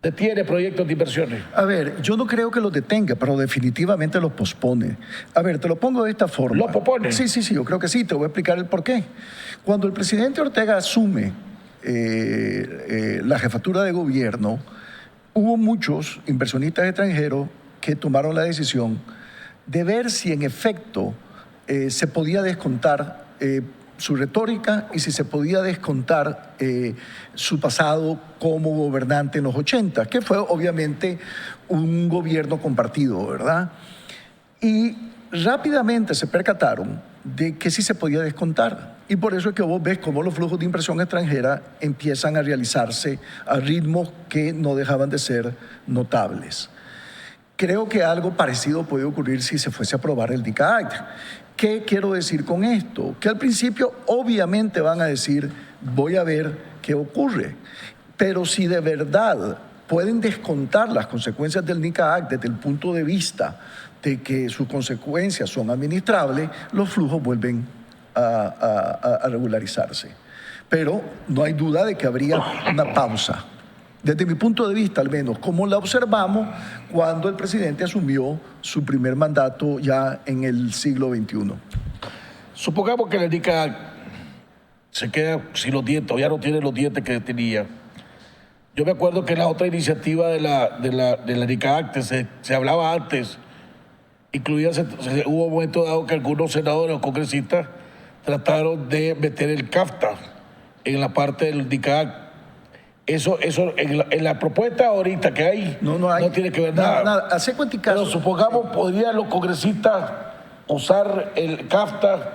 [SPEAKER 2] detiene proyectos de inversiones.
[SPEAKER 12] A ver, yo no creo que los detenga, pero definitivamente los pospone. A ver, te lo pongo de esta forma.
[SPEAKER 2] ¿Lo pospone?
[SPEAKER 12] Sí, yo creo que sí, te voy a explicar el por qué. Cuando el presidente Ortega asume la jefatura de gobierno, hubo muchos inversionistas extranjeros que tomaron la decisión de ver si en efecto se podía descontar su retórica y si se podía descontar su pasado como gobernante en los 80, que fue obviamente un gobierno compartido, ¿verdad? Y rápidamente se percataron de que sí se podía descontar. Y por eso es que vos ves cómo los flujos de inversión extranjera empiezan a realizarse a ritmos que no dejaban de ser notables. Creo que algo parecido puede ocurrir si se fuese a aprobar el DICA Act. ¿Qué quiero decir con esto? Que al principio obviamente van a decir, voy a ver qué ocurre. Pero si de verdad pueden descontar las consecuencias del DICA Act desde el punto de vista de que sus consecuencias son administrables, los flujos vuelven a regularizarse. Pero no hay duda de que habría una pausa. Desde mi punto de vista, al menos, como la observamos cuando el presidente asumió su primer mandato ya en el siglo XXI.
[SPEAKER 2] Supongamos que la DICA se queda sin los dientes, o ya no tiene los dientes que tenía. Yo me acuerdo que en la otra iniciativa de la DICA se hablaba antes, hubo un momento dado que algunos senadores o congresistas trataron de meter el CAFTA en la parte del DICA. Eso en la propuesta ahorita que hay, no tiene que ver nada.
[SPEAKER 12] Hace cuenticazo.
[SPEAKER 2] Pero supongamos, ¿podrían los congresistas usar el CAFTA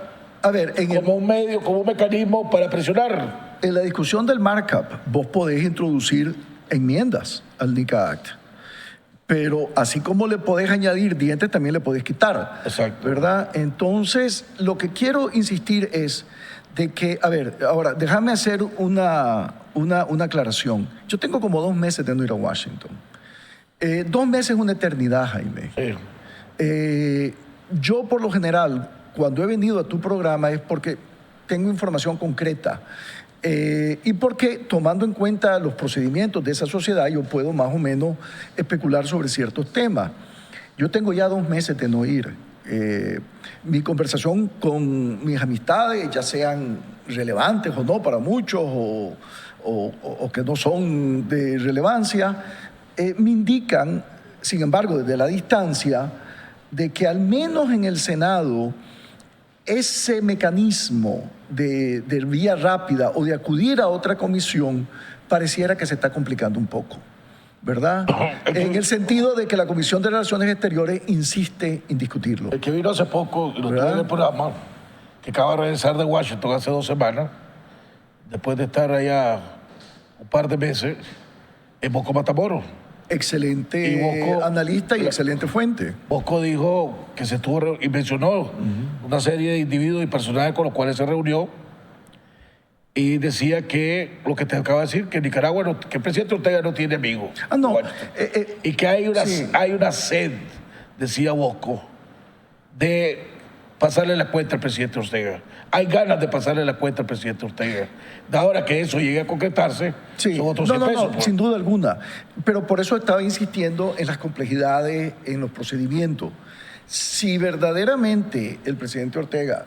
[SPEAKER 2] como un medio, como un mecanismo para presionar?
[SPEAKER 12] En la discusión del markup, vos podés introducir enmiendas al DICA Act. Pero así como le podés añadir dientes, también le podés quitar.
[SPEAKER 2] Exacto.
[SPEAKER 12] ¿Verdad? Entonces, lo que quiero insistir es de que, ahora, déjame hacer una aclaración. Yo tengo como 2 meses de no ir a Washington. 2 meses es una eternidad, Jaime.
[SPEAKER 2] Sí.
[SPEAKER 12] Yo, por lo general, cuando he venido a tu programa es porque tengo información concreta y porque, tomando en cuenta los procedimientos de esa sociedad, yo puedo más o menos especular sobre ciertos temas. Yo tengo ya 2 meses de no ir. Mi conversación con mis amistades, ya sean relevantes o no para muchos o que no son de relevancia, me indican, sin embargo, desde la distancia, de que al menos en el Senado ese mecanismo de vía rápida o de acudir a otra comisión pareciera que se está complicando un poco, ¿verdad? En el sentido de que la Comisión de Relaciones Exteriores insiste en discutirlo.
[SPEAKER 2] El que vino hace poco, y lo tuve en el programa, que acaba de regresar de Washington hace 2 semanas, después de estar allá un par de meses, es Bosco Matamoros.
[SPEAKER 12] Excelente analista y excelente fuente.
[SPEAKER 2] Bosco dijo que se estuvo y mencionó una serie de individuos y personajes con los cuales se reunió y decía que lo que te acaba de decir, que Nicaragua, que el presidente Ortega no tiene amigos. Y que hay una sed, decía Bosco, de pasarle la cuenta al presidente Ortega. Hay ganas de pasarle la cuenta al presidente Ortega. De ahora que eso llegue a concretarse, son otros 100 pesos.
[SPEAKER 12] Sin duda alguna. Pero por eso estaba insistiendo en las complejidades, en los procedimientos. Si verdaderamente el presidente Ortega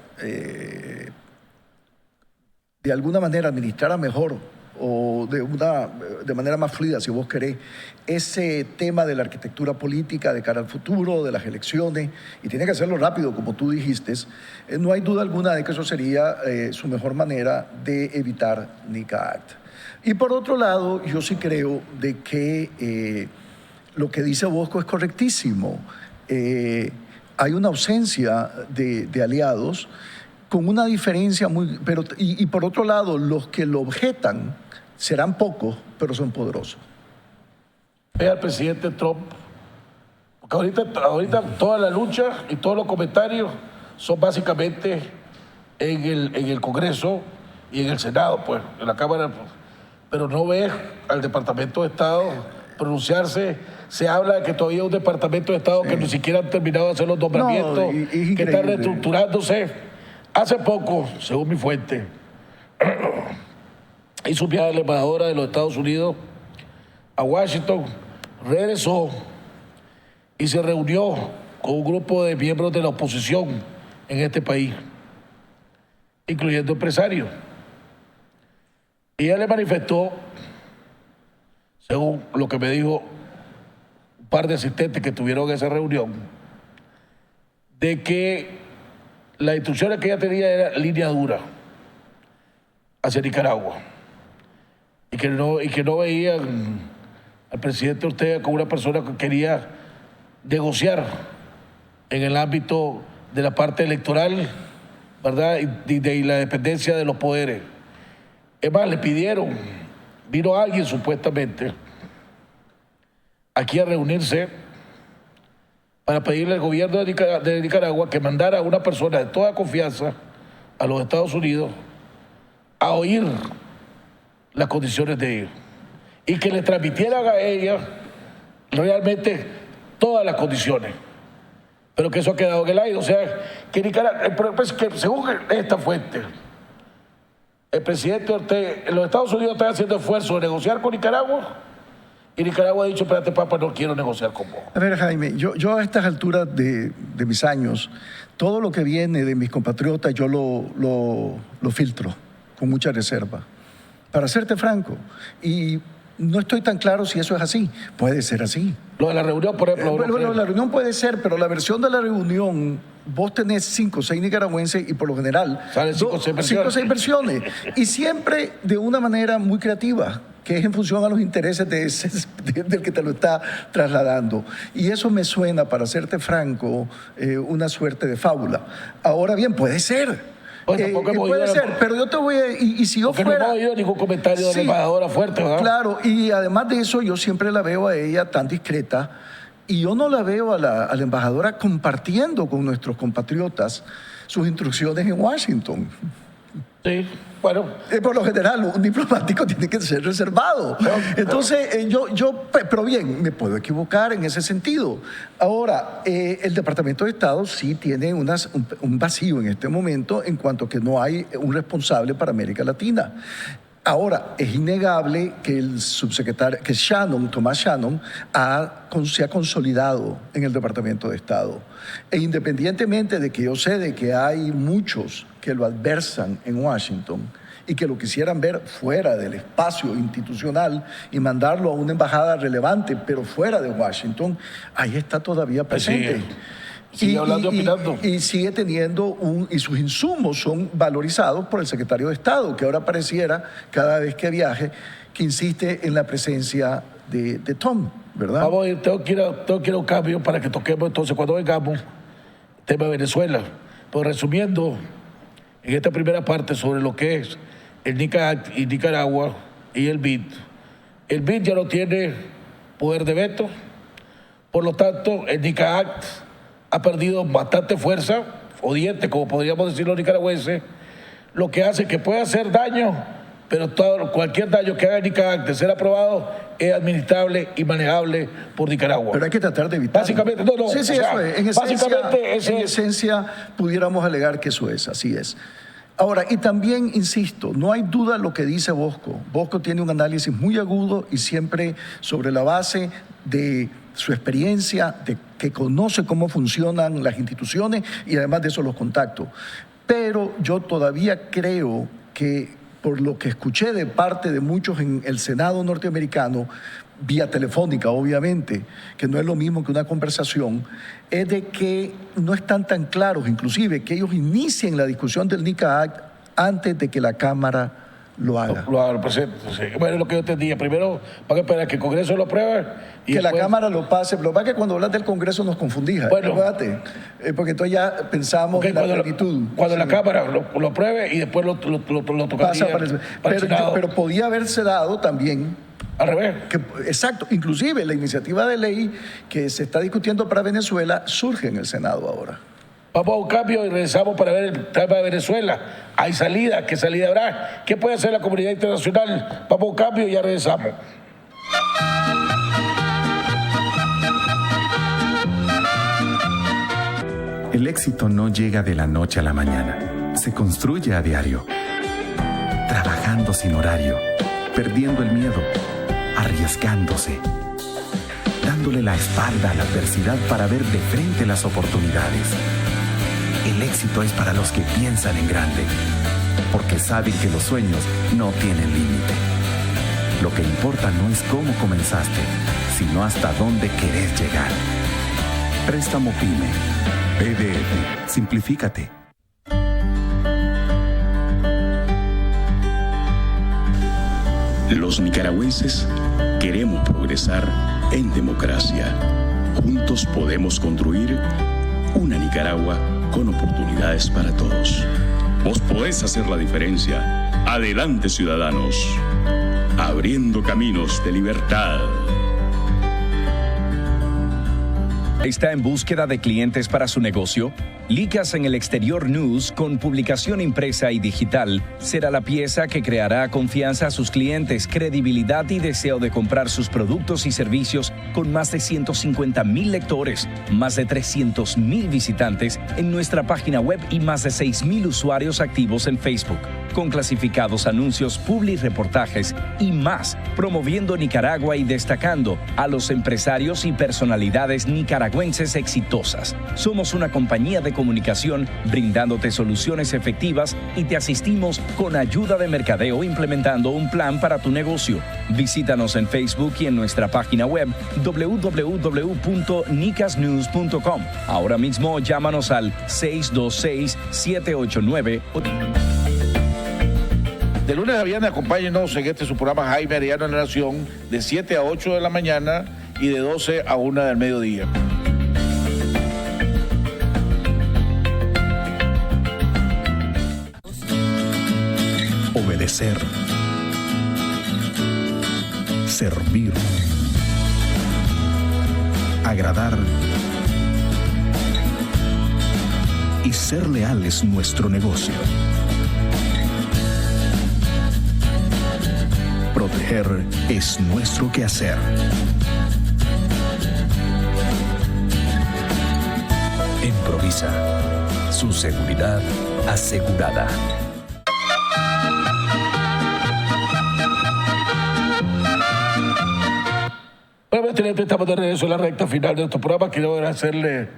[SPEAKER 12] de alguna manera administrara mejor o de manera más fluida, si vos querés, ese tema de la arquitectura política de cara al futuro, de las elecciones, y tiene que hacerlo rápido, como tú dijiste, no hay duda alguna de que eso sería su mejor manera de evitar DICA Act. Y por otro lado, yo sí creo de que lo que dice Bosco es correctísimo. Hay una ausencia de aliados con una diferencia muy... Y por otro lado, los que lo objetan serán pocos, pero son poderosos.
[SPEAKER 2] Ve al presidente Trump, porque ahorita toda la lucha y todos los comentarios son básicamente en el Congreso y en el Senado, pues, en la Cámara, pero no ves al Departamento de Estado pronunciarse. Se habla de que todavía hay un Departamento de Estado que ni siquiera han terminado de hacer los nombramientos, que está reestructurándose. Hace poco, según mi fuente, hizo un viaje a la embajadora de los Estados Unidos a Washington, regresó y se reunió con un grupo de miembros de la oposición en este país, incluyendo empresarios. Y ella le manifestó, según lo que me dijo un par de asistentes que tuvieron en esa reunión, de que las instrucciones que ella tenía era línea dura hacia Nicaragua y que no veían al presidente Ortega como una persona que quería negociar en el ámbito de la parte electoral, ¿verdad? Y de la dependencia de los poderes. Es más, le pidieron, vino alguien supuestamente aquí a reunirse para pedirle al gobierno de Nicaragua que mandara a una persona de toda confianza a los Estados Unidos a oír las condiciones de ellos y que le transmitieran a ella realmente todas las condiciones, pero que eso ha quedado en el aire. O sea, que Nicaragua, pues, que según esta fuente, el presidente Ortega, los Estados Unidos están haciendo esfuerzo de negociar con Nicaragua y Nicaragua ha dicho, espérate, papá, no quiero negociar con vos.
[SPEAKER 12] A ver, Jaime, yo a estas alturas de mis años, todo lo que viene de mis compatriotas yo lo filtro con mucha reserva, para serte franco. Y no estoy tan claro si eso es así. Puede ser así.
[SPEAKER 2] Lo de la reunión, por ejemplo.
[SPEAKER 12] Bueno, la reunión puede ser, pero la versión de la reunión, vos tenés 5 o 6 nicaragüenses y por lo general
[SPEAKER 2] salen 5 o 6
[SPEAKER 12] versiones. Y siempre de una manera muy creativa, que es en función a los intereses del que te lo está trasladando. Y eso me suena, para serte franco, una suerte de fábula. Ahora bien, puede ser. Puede ser, pero yo te voy a... Y si yo fuera...
[SPEAKER 2] no hemos oído ningún comentario de la embajadora fuerte, ¿verdad?
[SPEAKER 12] Claro, y además de eso, yo siempre la veo a ella tan discreta, y yo no la veo a la embajadora compartiendo con nuestros compatriotas sus instrucciones en Washington.
[SPEAKER 2] Sí, bueno.
[SPEAKER 12] Por lo general, un diplomático tiene que ser reservado. Entonces, pero bien, me puedo equivocar en ese sentido. Ahora, el Departamento de Estado sí tiene un vacío en este momento en cuanto a que no hay un responsable para América Latina. Ahora, es innegable que el subsecretario, que Tomás Shannon, se ha consolidado en el Departamento de Estado. E independientemente de que yo sé de que hay muchos que lo adversan en Washington y que lo quisieran ver fuera del espacio institucional y mandarlo a una embajada relevante, pero fuera de Washington, ahí está todavía presente.
[SPEAKER 2] Sí. Sigue hablando y opinando.
[SPEAKER 12] Y sigue teniendo y sus insumos son valorizados por el secretario de Estado, que ahora pareciera, cada vez que viaje, que insiste en la presencia de Tom, ¿verdad?
[SPEAKER 2] Vamos a ir, tengo que ir a un cambio para que toquemos entonces, cuando vengamos, el tema de Venezuela. Pues resumiendo, en esta primera parte sobre lo que es el NICA Act y Nicaragua y el BID ya no tiene poder de veto, por lo tanto, el NICA Act ha perdido bastante fuerza, o diente, como podríamos decir los nicaragüenses, lo que hace que pueda hacer daño, pero cualquier daño que haga el NICA Act de ser aprobado es administrable y manejable por Nicaragua.
[SPEAKER 12] Pero hay que tratar de evitar.
[SPEAKER 2] Básicamente, no.
[SPEAKER 12] Sí,
[SPEAKER 2] eso
[SPEAKER 12] es. En esencia, pudiéramos alegar que eso es, así es. Ahora, y también, insisto, no hay duda lo que dice Bosco. Bosco tiene un análisis muy agudo y siempre sobre la base de su experiencia, de que conoce cómo funcionan las instituciones y además de eso los contactos. Pero yo todavía creo que, por lo que escuché de parte de muchos en el Senado norteamericano, vía telefónica obviamente, que no es lo mismo que una conversación, es de que no están tan claros, inclusive, que ellos inicien la discusión del NICA Act antes de que la Cámara lo haga.
[SPEAKER 2] Lo presente, sí. Bueno, es lo que yo entendía. Primero, van a esperar que el Congreso lo apruebe.
[SPEAKER 12] Y que después la Cámara lo pase. Pero va que cuando hablas del Congreso nos confundís.
[SPEAKER 2] Bueno,
[SPEAKER 12] porque entonces ya pensamos en la plenitud.
[SPEAKER 2] Cuando la Cámara lo apruebe y después lo tocaría para el Senado.
[SPEAKER 12] Pero podía haberse dado también.
[SPEAKER 2] Al revés.
[SPEAKER 12] Exacto. Inclusive la iniciativa de ley que se está discutiendo para Venezuela surge en el Senado ahora.
[SPEAKER 2] Vamos a un cambio y regresamos para ver el tema de Venezuela. ¿Hay salida? ¿Qué salida habrá? ¿Qué puede hacer la comunidad internacional? Vamos a un cambio y ya regresamos.
[SPEAKER 13] El éxito no llega de la noche a la mañana. Se construye a diario. Trabajando sin horario. Perdiendo el miedo. arriesgándose, dándole la espalda a la adversidad para ver de frente las oportunidades. El éxito es para los que piensan en grande, porque saben que los sueños no tienen límite. Lo que importa no es cómo comenzaste, sino hasta dónde querés llegar. Préstamo PYME. PDF. Simplifícate.
[SPEAKER 9] Los nicaragüenses queremos progresar en democracia. Juntos podemos construir una Nicaragua con oportunidades para todos. Vos podés hacer la diferencia. Adelante, ciudadanos. Abriendo caminos de libertad.
[SPEAKER 14] ¿Está en búsqueda de clientes para su negocio? Licas en el Exterior News, con publicación impresa y digital, será la pieza que creará confianza a sus clientes, credibilidad y deseo de comprar sus productos y servicios, con más de 150,000 lectores, más de 300,000 visitantes en nuestra página web y más de 6,000 usuarios activos en Facebook, con clasificados anuncios, publireportajes y más, promoviendo Nicaragua y destacando a los empresarios y personalidades nicaragüenses exitosas. Somos una compañía de comunicación brindándote soluciones efectivas y te asistimos con ayuda de mercadeo implementando un plan para tu negocio. Visítanos en Facebook y en nuestra página web www.nicasnews.com. Ahora mismo llámanos al 626-789.
[SPEAKER 2] De lunes a viernes acompáñenos en su programa Jaime Arellano en la Nación, de 7 a 8 de la mañana y de 12 a 1 del mediodía.
[SPEAKER 4] Obedecer, servir, agradar y ser leal es nuestro negocio. Proteger es nuestro quehacer.
[SPEAKER 15] Improvisa. Su seguridad asegurada.
[SPEAKER 2] Bueno, estamos de regreso en la recta final de nuestro programa. Quiero agradecerle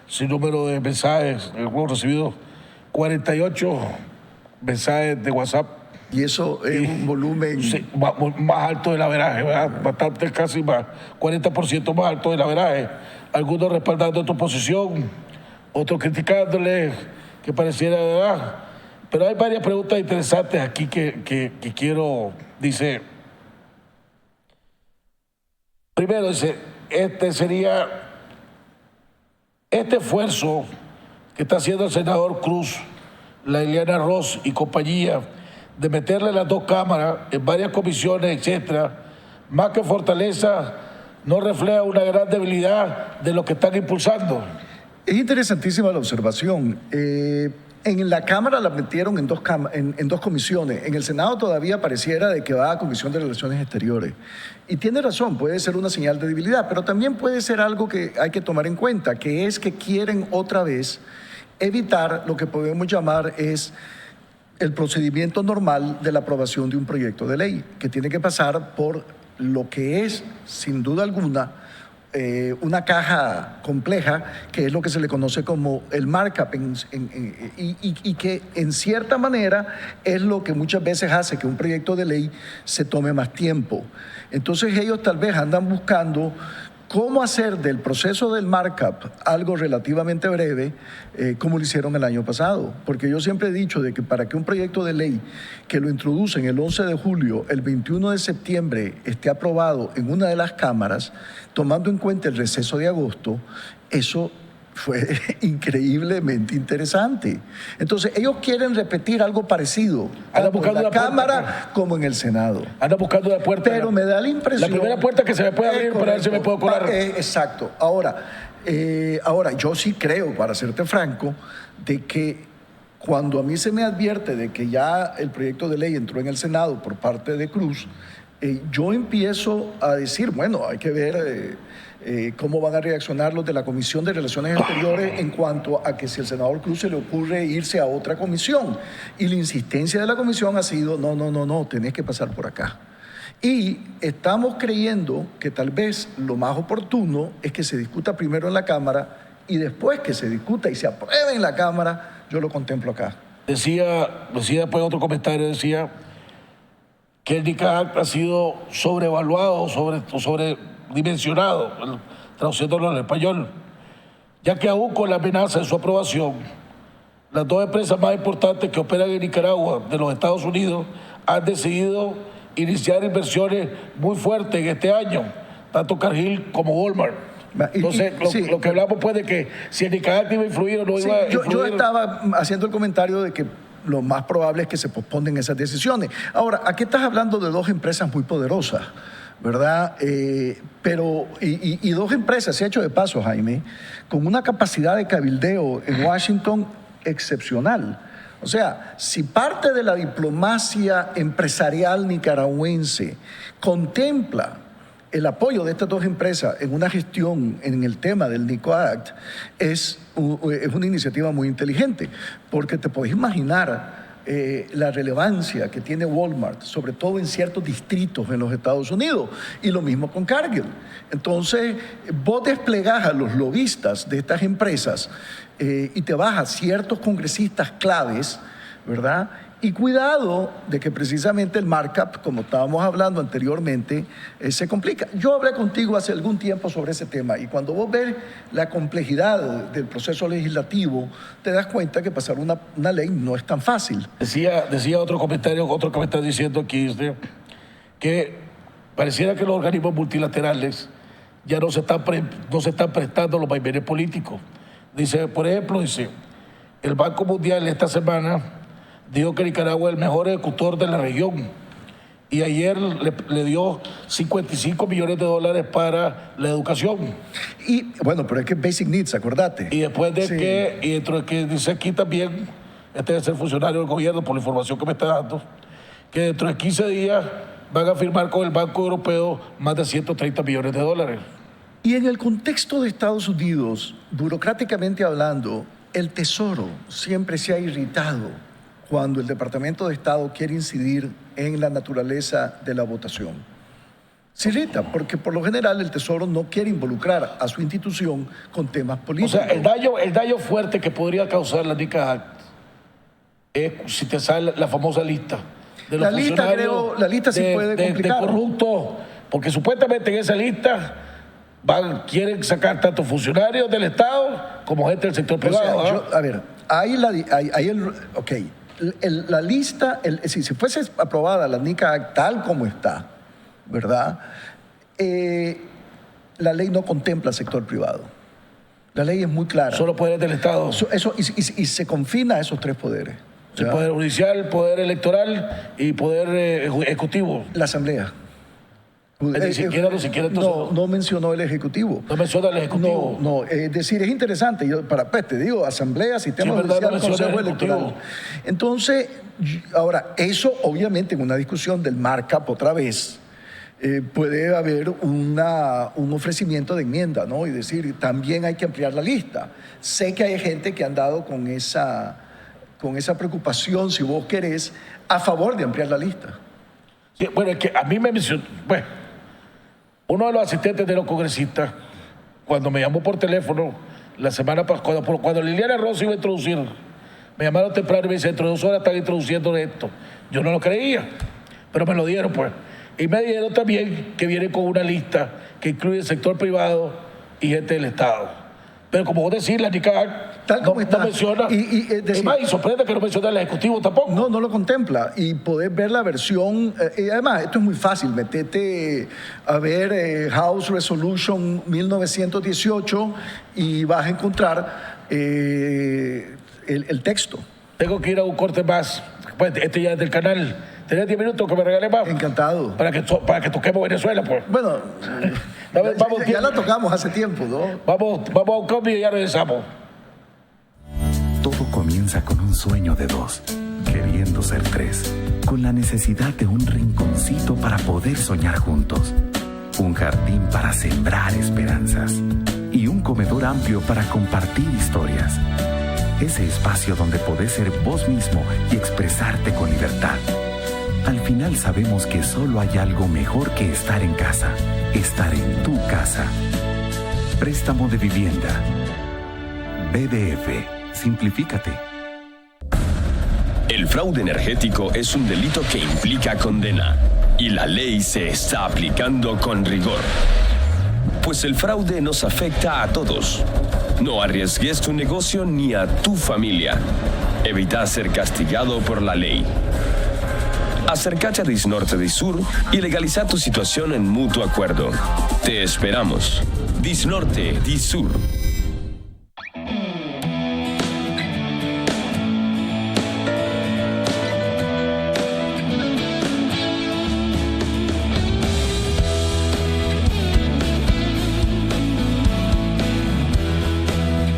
[SPEAKER 2] su número de mensajes. Hemos recibido 48 mensajes de WhatsApp.
[SPEAKER 12] Y eso es un volumen...
[SPEAKER 2] Sí, más alto del averaje, ¿verdad? Bastante, casi más, 40% más alto del averaje. Algunos respaldando tu posición, otros criticándole, que pareciera, ¿verdad? Pero hay varias preguntas interesantes aquí que quiero, dice... Primero, dice, este esfuerzo que está haciendo el senador Cruz, la Ileana Ross y compañía, de meterle las dos cámaras en varias comisiones, etcétera, más que fortaleza, no refleja una gran debilidad de lo que están impulsando.
[SPEAKER 12] Es interesantísima la observación. En la Cámara la metieron en dos comisiones. En el Senado todavía pareciera de que va a Comisión de Relaciones Exteriores. Y tiene razón, puede ser una señal de debilidad, pero también puede ser algo que hay que tomar en cuenta, que es que quieren otra vez evitar lo que podemos llamar es el procedimiento normal de la aprobación de un proyecto de ley, que tiene que pasar por lo que es, sin duda alguna, una caja compleja, que es lo que se le conoce como el markup, y que en cierta manera es lo que muchas veces hace que un proyecto de ley se tome más tiempo. Entonces ellos tal vez andan buscando cómo hacer del proceso del markup algo relativamente breve, como lo hicieron el año pasado. Porque yo siempre he dicho de que para que un proyecto de ley que lo introducen el 11 de julio, el 21 de septiembre esté aprobado en una de las cámaras, tomando en cuenta el receso de agosto, eso fue increíblemente interesante. Entonces, ellos quieren repetir algo parecido, tanto en la Cámara como en el Senado.
[SPEAKER 2] Anda buscando la puerta.
[SPEAKER 12] Pero me da la impresión...
[SPEAKER 2] La primera puerta que se me puede abrir para ver si me puedo colar.
[SPEAKER 12] Exacto. Ahora, yo sí creo, para serte franco, de que cuando a mí se me advierte de que ya el proyecto de ley entró en el Senado por parte de Cruz, yo empiezo a decir, bueno, hay que ver... cómo van a reaccionar los de la Comisión de Relaciones Exteriores en cuanto a que si al senador Cruz se le ocurre irse a otra comisión. Y la insistencia de la comisión ha sido, no, tenés que pasar por acá. Y estamos creyendo que tal vez lo más oportuno es que se discuta primero en la Cámara y después que se discuta y se apruebe en la Cámara, yo lo contemplo acá.
[SPEAKER 2] Decía después otro comentario, decía que el NICA Act ha sido sobrevaluado, sobredimensionado, traduciéndolo al español, ya que aún con la amenaza de su aprobación, las dos empresas más importantes que operan en Nicaragua de los Estados Unidos han decidido iniciar inversiones muy fuertes en este año, tanto Cargill como Walmart. Entonces, lo que hablamos pues de que si el NICA Act iba a influir o no iba a influir.
[SPEAKER 12] Yo estaba haciendo el comentario de que lo más probable es que se posponen esas decisiones. Ahora, aquí estás hablando de dos empresas muy poderosas, ¿verdad? Pero dos empresas, se ha hecho de paso, Jaime, con una capacidad de cabildeo en Washington excepcional. O sea, si parte de la diplomacia empresarial nicaragüense contempla el apoyo de estas dos empresas en una gestión en el tema del NICA Act, es una iniciativa muy inteligente, porque te podés imaginar la relevancia que tiene Walmart, sobre todo en ciertos distritos en los Estados Unidos, y lo mismo con Cargill. Entonces, vos desplegás a los lobistas de estas empresas y te vas a ciertos congresistas claves, ¿verdad? Y cuidado de que precisamente el markup, como estábamos hablando anteriormente, se complica. Yo hablé contigo hace algún tiempo sobre ese tema y cuando vos ves la complejidad del proceso legislativo, te das cuenta que pasar una ley no es tan fácil.
[SPEAKER 2] Decía otro comentario que me está diciendo aquí, que pareciera que los organismos multilaterales ya no se están prestando los vaivenes políticos. Dice, por ejemplo, el Banco Mundial esta semana dijo que Nicaragua es el mejor ejecutor de la región y ayer le dio $55 millones para la educación.
[SPEAKER 12] Y bueno, pero es que Basic Needs, acordate.
[SPEAKER 2] Y después de y dentro de que dice aquí también, este es el funcionario del gobierno por la información que me está dando, que dentro de 15 días van a firmar con el Banco Europeo más de $130 millones.
[SPEAKER 12] Y en el contexto de Estados Unidos, burocráticamente hablando, el Tesoro siempre se ha irritado cuando el Departamento de Estado quiere incidir en la naturaleza de la votación. Se irrita, porque por lo general el Tesoro no quiere involucrar a su institución con temas políticos.
[SPEAKER 2] O sea, el daño fuerte que podría causar la NICA Act es si te sale la famosa lista de los funcionarios.
[SPEAKER 12] La lista sí puede complicar.
[SPEAKER 2] De corruptos, porque supuestamente en esa lista quieren sacar tanto funcionarios del Estado como gente del sector privado.
[SPEAKER 12] O sea, la lista, si fuese aprobada la NICA Act tal como está, ¿verdad? La ley no contempla el sector privado. La ley es muy clara.
[SPEAKER 2] Solo poderes del Estado.
[SPEAKER 12] Y se confina a esos tres poderes.
[SPEAKER 2] El poder judicial, poder electoral y poder ejecutivo.
[SPEAKER 12] La Asamblea.
[SPEAKER 2] Ni siquiera entonces.
[SPEAKER 12] No mencionó el Ejecutivo.
[SPEAKER 2] No menciona el Ejecutivo.
[SPEAKER 12] No, es decir, es interesante. Yo te digo, Asamblea, Sistema Judicial, Consejo Electoral. Entonces, ahora, eso obviamente en una discusión del markup otra vez, puede haber un ofrecimiento de enmienda, ¿no? Y decir, también hay que ampliar la lista. Sé que hay gente que ha andado con esa preocupación, si vos querés, a favor de ampliar la lista.
[SPEAKER 2] Sí, bueno, es que a mí me mencionó, uno de los asistentes de los congresistas, cuando me llamó por teléfono la semana pasada, cuando Liliana Rosa iba a introducir, me llamaron temprano y me dice, dentro de 2 horas están introduciendo esto. Yo no lo creía, pero me lo dieron pues. Y me dijeron también que viene con una lista que incluye el sector privado y gente del Estado. Pero como vos decís, la NICA
[SPEAKER 12] tal como está,
[SPEAKER 2] no menciona,
[SPEAKER 12] y
[SPEAKER 2] sorprende que no menciona el Ejecutivo tampoco.
[SPEAKER 12] No lo contempla. Y podés ver la versión, y además, esto es muy fácil, metete a ver House Resolution 1918 y vas a encontrar el texto.
[SPEAKER 2] Tengo que ir a un corte más, este ya es del canal. ¿Tenés 10 minutos que me regales más?
[SPEAKER 12] Encantado.
[SPEAKER 2] Para que toquemos Venezuela, pues.
[SPEAKER 12] Bueno, ya la tocamos hace tiempo, ¿no?
[SPEAKER 2] Vamos a un cambio y ya regresamos.
[SPEAKER 13] Todo comienza con un sueño de 2, queriendo ser 3, con la necesidad de un rinconcito para poder soñar juntos, un jardín para sembrar esperanzas y un comedor amplio para compartir historias. Ese espacio donde podés ser vos mismo y expresarte con libertad. Al final sabemos que solo hay algo mejor que estar en casa. Estar en tu casa. Préstamo de vivienda. BDF. Simplifícate.
[SPEAKER 16] El fraude energético es un delito que implica condena y la ley se está aplicando con rigor. Pues el fraude nos afecta a todos. No arriesgues tu negocio ni a tu familia. Evita ser castigado por la ley. Acércate a Disnorte Disur y legaliza tu situación en mutuo acuerdo. Te esperamos. Disnorte Disur.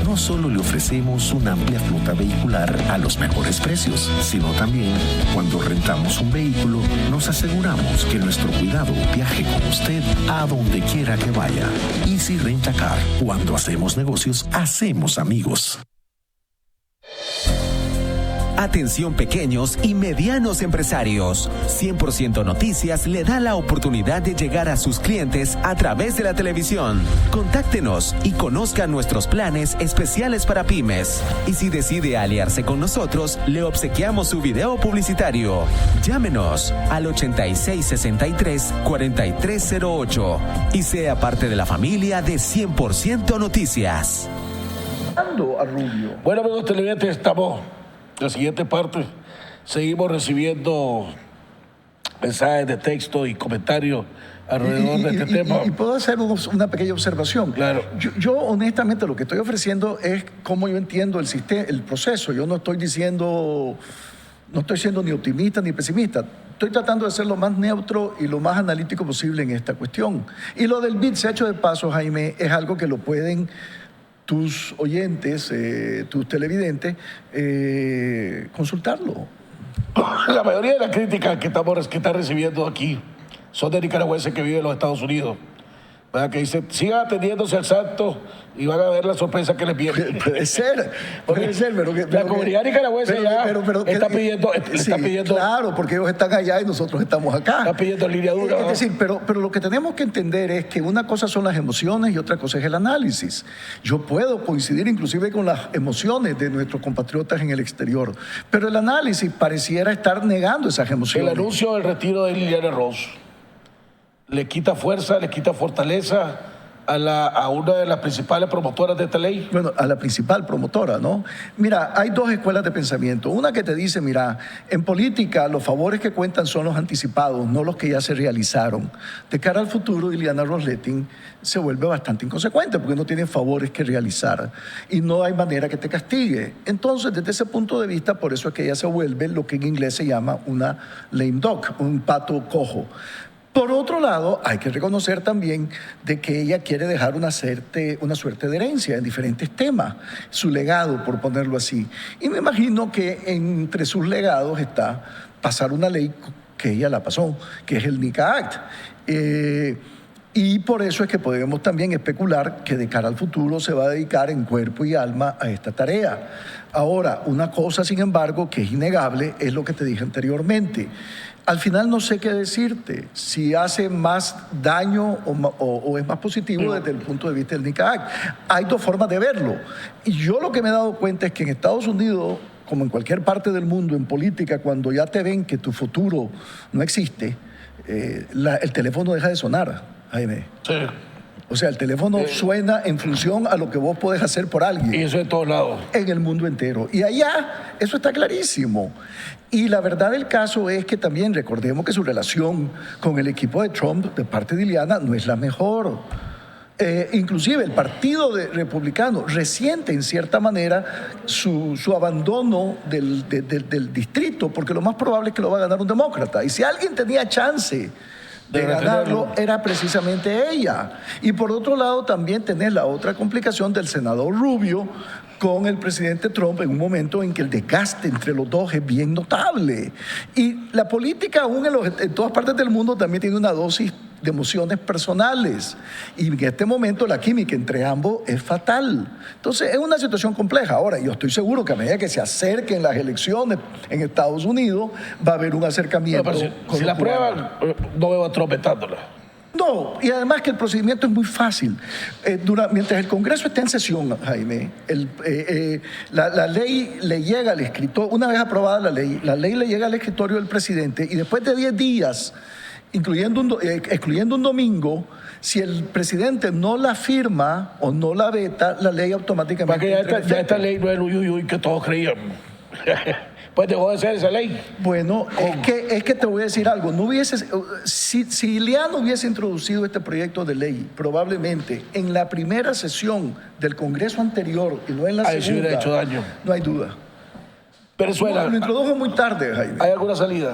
[SPEAKER 13] No solo le ofrecemos una amplia flota vehicular a los mejores precios, sino también, cuando rentamos un vehículo, nos aseguramos que nuestro cuidado viaje con usted a donde quiera que vaya. Easy Rent a Car. Cuando hacemos negocios, hacemos amigos.
[SPEAKER 11] Atención pequeños y medianos empresarios. 100% Noticias le da la oportunidad de llegar a sus clientes a través de la televisión. Contáctenos y conozca nuestros planes especiales para pymes. Y si decide aliarse con nosotros, le obsequiamos su video publicitario. Llámenos al 8663-4308 y sea parte de la familia de 100% Noticias.
[SPEAKER 12] A Rubio.
[SPEAKER 2] Bueno, amigos televidentes, estamos en la siguiente parte. Seguimos recibiendo mensajes de texto y comentarios alrededor de este tema.
[SPEAKER 12] Y puedo hacer una pequeña observación.
[SPEAKER 2] Claro.
[SPEAKER 12] Yo honestamente lo que estoy ofreciendo es cómo yo entiendo el sistema, el proceso. Yo no estoy siendo ni optimista ni pesimista. Estoy tratando de ser lo más neutro y lo más analítico posible en esta cuestión. Y lo del BID, hecho de paso, Jaime, es algo que lo pueden tus oyentes, tus televidentes, consultarlo.
[SPEAKER 2] La mayoría de las críticas que están recibiendo aquí son de nicaragüenses que viven en los Estados Unidos, ¿verdad? Que dicen, sigan atendiéndose al santo y van a ver la sorpresa que les viene.
[SPEAKER 12] Puede ser, pero
[SPEAKER 2] la comunidad nicaragüense está pidiendo...
[SPEAKER 12] Claro, porque ellos están allá y nosotros estamos acá.
[SPEAKER 2] Está pidiendo línea dura.
[SPEAKER 12] Es decir, pero lo que tenemos que entender es que una cosa son las emociones y otra cosa es el análisis. Yo puedo coincidir inclusive con las emociones de nuestros compatriotas en el exterior, pero el análisis pareciera estar negando esas emociones.
[SPEAKER 2] El anuncio del retiro de Liliana Ross le quita fuerza, le quita fortaleza a una de las principales promotoras de esta ley.
[SPEAKER 12] Bueno, a la principal promotora, ¿no? Mira, hay dos escuelas de pensamiento. Una que te dice, mira, en política los favores que cuentan son los anticipados, no los que ya se realizaron. De cara al futuro, Liliana Ros-Letting se vuelve bastante inconsecuente porque no tiene favores que realizar y no hay manera que te castigue. Entonces, desde ese punto de vista, por eso es que ella se vuelve lo que en inglés se llama una lame duck, un pato cojo. Por otro lado, hay que reconocer también de que ella quiere dejar una suerte de herencia en diferentes temas, su legado, por ponerlo así. Y me imagino que entre sus legados está pasar una ley que ella la pasó, que es el NICA Act. Y por eso es que podemos también especular que de cara al futuro se va a dedicar en cuerpo y alma a esta tarea. Ahora, una cosa, sin embargo, que es innegable, es lo que te dije anteriormente. Al final no sé qué decirte, si hace más daño o es más positivo desde el punto de vista del NICA Act. Hay dos formas de verlo. Y yo lo que me he dado cuenta es que en Estados Unidos, como en cualquier parte del mundo, en política, cuando ya te ven que tu futuro no existe, el teléfono deja de sonar, Jaime.
[SPEAKER 2] Sí.
[SPEAKER 12] O sea, el teléfono suena en función a lo que vos podés hacer por alguien.
[SPEAKER 2] Y eso en todos lados.
[SPEAKER 12] En el mundo entero. Y allá, eso está clarísimo. Y la verdad del caso es que también recordemos que su relación con el equipo de Trump, de parte de Liliana, no es la mejor. Inclusive el Partido Republicano resiente en cierta manera su abandono del distrito, porque lo más probable es que lo va a ganar un demócrata. Y si alguien tenía chance de ganarlo, era precisamente ella. Y por otro lado también tenés la otra complicación del senador Rubio con el presidente Trump en un momento en que el desgaste entre los dos es bien notable. Y la política aún en todas partes del mundo también tiene una dosis de emociones personales. Y en este momento la química entre ambos es fatal. Entonces es una situación compleja. Ahora, yo estoy seguro que a medida que se acerquen las elecciones en Estados Unidos, va a haber un acercamiento.
[SPEAKER 2] No, si la prueban, no veo a Trump vetándola.
[SPEAKER 12] No, y además que el procedimiento es muy fácil. Mientras el Congreso está en sesión, Jaime, la ley le llega al escritorio, una vez aprobada la ley le llega al escritorio del presidente y después de 10 días, excluyendo un domingo, si el presidente no la firma o no la veta, la ley automáticamente
[SPEAKER 2] entra en efecto. Esta ley no es el uyuyuy que todos creíamos. Pues dejó de ser esa ley.
[SPEAKER 12] Bueno, es que te voy a decir algo. Si Ileana hubiese introducido este proyecto de ley, probablemente en la primera sesión del Congreso anterior y no en la segunda,
[SPEAKER 2] se hubiera hecho daño.
[SPEAKER 12] No hay duda.
[SPEAKER 2] Venezuela.
[SPEAKER 12] Lo introdujo muy tarde, Jaime.
[SPEAKER 2] ¿Hay alguna salida?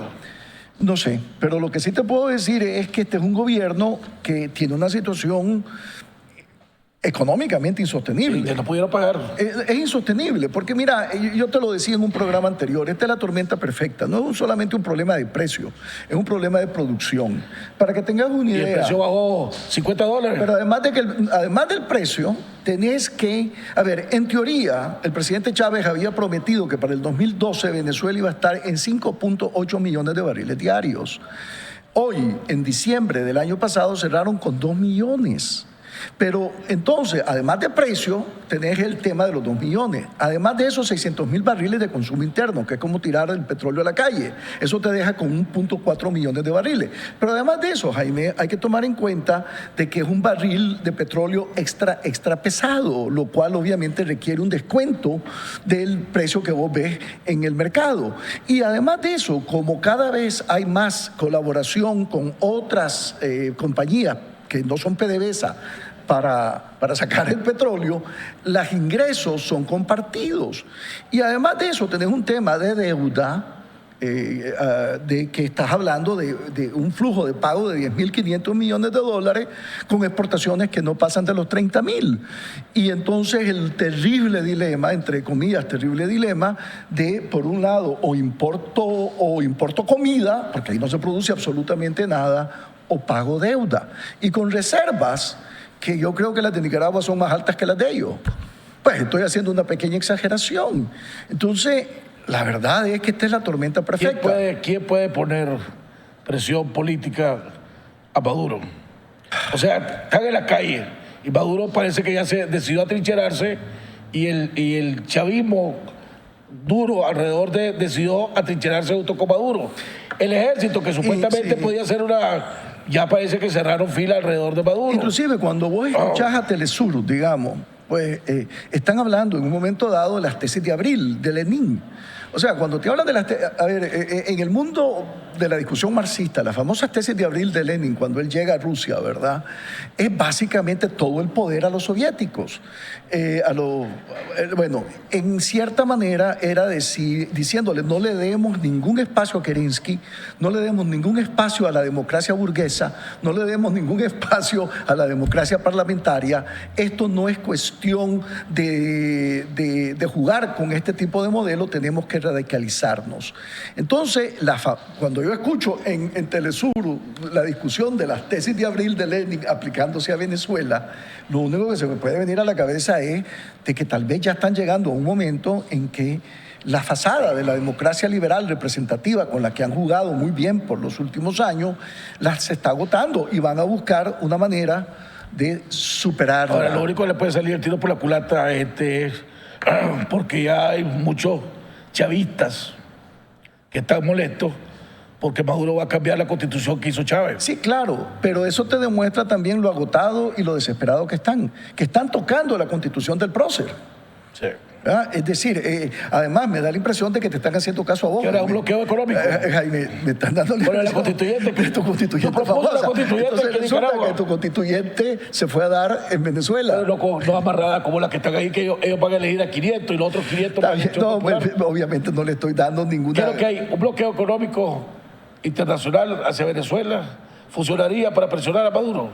[SPEAKER 12] No sé, pero lo que sí te puedo decir es que este es un gobierno que tiene una situación económicamente insostenible.
[SPEAKER 2] Que no pudieron pagar.
[SPEAKER 12] Es insostenible, porque mira, yo te lo decía en un programa anterior, esta es la tormenta perfecta, no es solamente un problema de precio, es un problema de producción. Para que tengas una idea.
[SPEAKER 2] Y el precio bajó $50.
[SPEAKER 12] Pero además del precio, tenés que, a ver, en teoría, el presidente Chávez había prometido que para el 2012 Venezuela iba a estar en 5.8 millones de barriles diarios. Hoy, en diciembre del año pasado, cerraron con 2 millones. Pero entonces, además de precio, tenés el tema de los 2 millones. Además de esos 600,000 barriles de consumo interno, que es como tirar el petróleo a la calle. Eso te deja con 1.4 millones de barriles. Pero además de eso, Jaime, hay que tomar en cuenta de que es un barril de petróleo extra pesado, lo cual obviamente requiere un descuento del precio que vos ves en el mercado. Y además de eso, como cada vez hay más colaboración con otras compañías que no son PDVSA, para sacar el petróleo, los ingresos son compartidos. Y además de eso, tenés un tema de deuda, de que estás hablando de un flujo de pago de $10.500 millones con exportaciones que no pasan de los 30.000. Y entonces el terrible dilema, entre comillas, terrible dilema de, por un lado, o importo comida, porque ahí no se produce absolutamente nada, o pago deuda. Y con reservas que yo creo que las de Nicaragua son más altas que las de ellos. Pues estoy haciendo una pequeña exageración. Entonces, la verdad es que esta es la tormenta perfecta.
[SPEAKER 2] ¿Quién puede poner presión política a Maduro? O sea, están en la calle y Maduro parece que ya se decidió atrincherarse y el chavismo duro alrededor decidió atrincherarse junto con Maduro. El ejército, que supuestamente podía ser ya parece que cerraron fila alrededor de Maduro.
[SPEAKER 12] Inclusive cuando vos escuchás a Telesur, digamos, pues están hablando en un momento dado de las tesis de abril, de Lenin. O sea, cuando te hablan de las en el mundo de la discusión marxista, las famosas tesis de abril de Lenin, cuando él llega a Rusia, ¿verdad? Es básicamente todo el poder a los soviéticos. Bueno, en cierta manera era diciéndole, no le demos ningún espacio a Kerensky, no le demos ningún espacio a la democracia burguesa, no le demos ningún espacio a la democracia parlamentaria. Esto no es cuestión de jugar con este tipo de modelo, tenemos que radicalizarnos. Entonces, cuando yo escucho en Telesur la discusión de las tesis de abril de Lenin aplicándose a Venezuela, lo único que se me puede venir a la cabeza es de que tal vez ya están llegando a un momento en que la fachada de la democracia liberal representativa con la que han jugado muy bien por los últimos años, se está agotando y van a buscar una manera de superarla.
[SPEAKER 2] Ahora, lo único que le puede salir el tiro por la culata a es porque ya hay muchos chavistas que están molestos porque Maduro va a cambiar la constitución que hizo Chávez.
[SPEAKER 12] Sí, claro, pero eso te demuestra también lo agotado y lo desesperado que están tocando la constitución del prócer.
[SPEAKER 2] Sí.
[SPEAKER 12] ¿Ah? Es decir, además me da la impresión de que te están haciendo caso a vos.
[SPEAKER 2] Que era un bloqueo económico.
[SPEAKER 12] Jaime, me están dando la
[SPEAKER 2] impresión. La constituyente.
[SPEAKER 12] Que tu constituyente famosa. Entonces resulta que tu constituyente se fue a dar en Venezuela.
[SPEAKER 2] Pero no amarrada como las que están ahí, que ellos van a elegir a 500 y los otros 500 van a
[SPEAKER 12] no, obviamente no le estoy dando ninguna...
[SPEAKER 2] Creo que hay un bloqueo económico internacional hacia Venezuela. ¿Funcionaría para presionar a Maduro?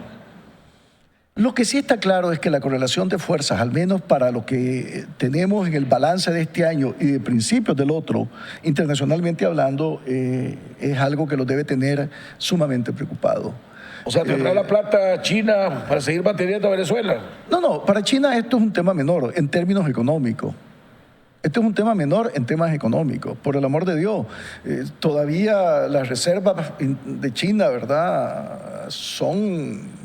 [SPEAKER 12] Lo que sí está claro es que la correlación de fuerzas, al menos para lo que tenemos en el balance de este año y de principios del otro, internacionalmente hablando, es algo que los debe tener sumamente preocupado.
[SPEAKER 2] O sea, ¿tendrá la plata China para seguir manteniendo a Venezuela?
[SPEAKER 12] No, para China esto es un tema menor en términos económicos. Esto es un tema menor en temas económicos, por el amor de Dios. Todavía las reservas de China, ¿verdad?, son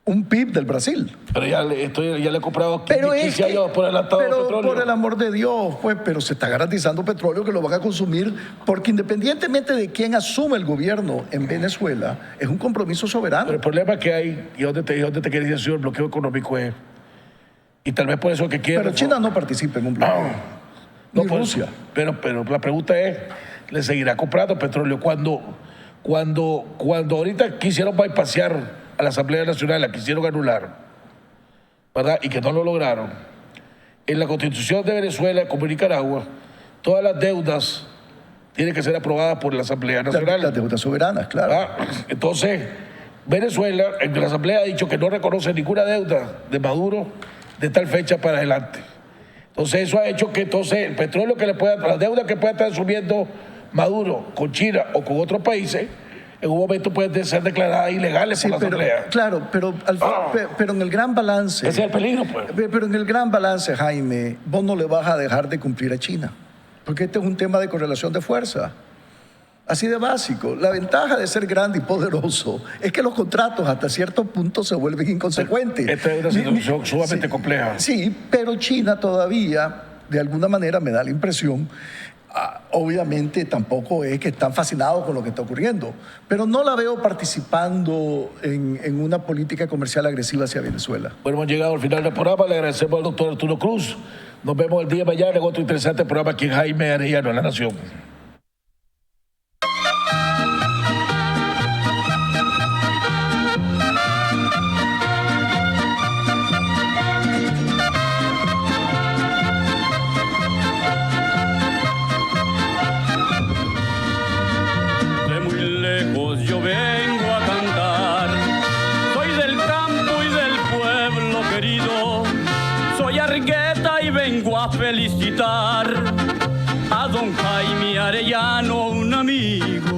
[SPEAKER 12] un PIB del Brasil.
[SPEAKER 2] Pero ya le he comprado 15 años por adelantado de petróleo.
[SPEAKER 12] Por el amor de Dios, pues, pero se está garantizando petróleo que lo van a consumir, porque independientemente de quién asume el gobierno en Venezuela, es un compromiso soberano.
[SPEAKER 2] Pero el problema que hay, y donde te quería decir, el bloqueo económico es, y tal vez por eso que quiere...
[SPEAKER 12] Pero China no participa en un bloqueo.
[SPEAKER 2] No,
[SPEAKER 12] ni Rusia.
[SPEAKER 2] Pero la pregunta es, ¿le seguirá comprando petróleo? Cuando ahorita quisieron bypassear a la Asamblea Nacional, la quisieron anular, ¿verdad?, y que no lo lograron, en la Constitución de Venezuela, como en Nicaragua, todas las deudas tienen que ser aprobadas por la Asamblea Nacional.
[SPEAKER 12] Las deudas soberanas, claro.
[SPEAKER 2] Entonces, Venezuela, en la Asamblea ha dicho que no reconoce ninguna deuda de Maduro de tal fecha para adelante. Entonces, eso ha hecho que el petróleo que la deuda que pueda estar asumiendo Maduro con China o con otros países, en un momento pueden ser declaradas ilegales por la Asamblea.
[SPEAKER 12] Claro, pero en el gran balance...
[SPEAKER 2] Ese es el peligro, pues.
[SPEAKER 12] Pero en el gran balance, Jaime, vos no le vas a dejar de cumplir a China, porque este es un tema de correlación de fuerza. Así de básico. La ventaja de ser grande y poderoso es que los contratos hasta cierto punto se vuelven inconsecuentes.
[SPEAKER 2] Esta es una situación sumamente compleja.
[SPEAKER 12] Sí, pero China todavía, de alguna manera, me da la impresión... obviamente tampoco es que están fascinados con lo que está ocurriendo, pero no la veo participando en una política comercial agresiva hacia Venezuela.
[SPEAKER 2] Bueno, hemos llegado al final del programa. Le agradecemos al doctor Arturo Cruz. Nos vemos el día de mañana en otro interesante programa aquí en Jaime Arellano, en La Nación.
[SPEAKER 1] Yo vengo a cantar, soy del campo y del pueblo querido, soy Argueta y vengo a felicitar a don Jaime Arellano, un amigo.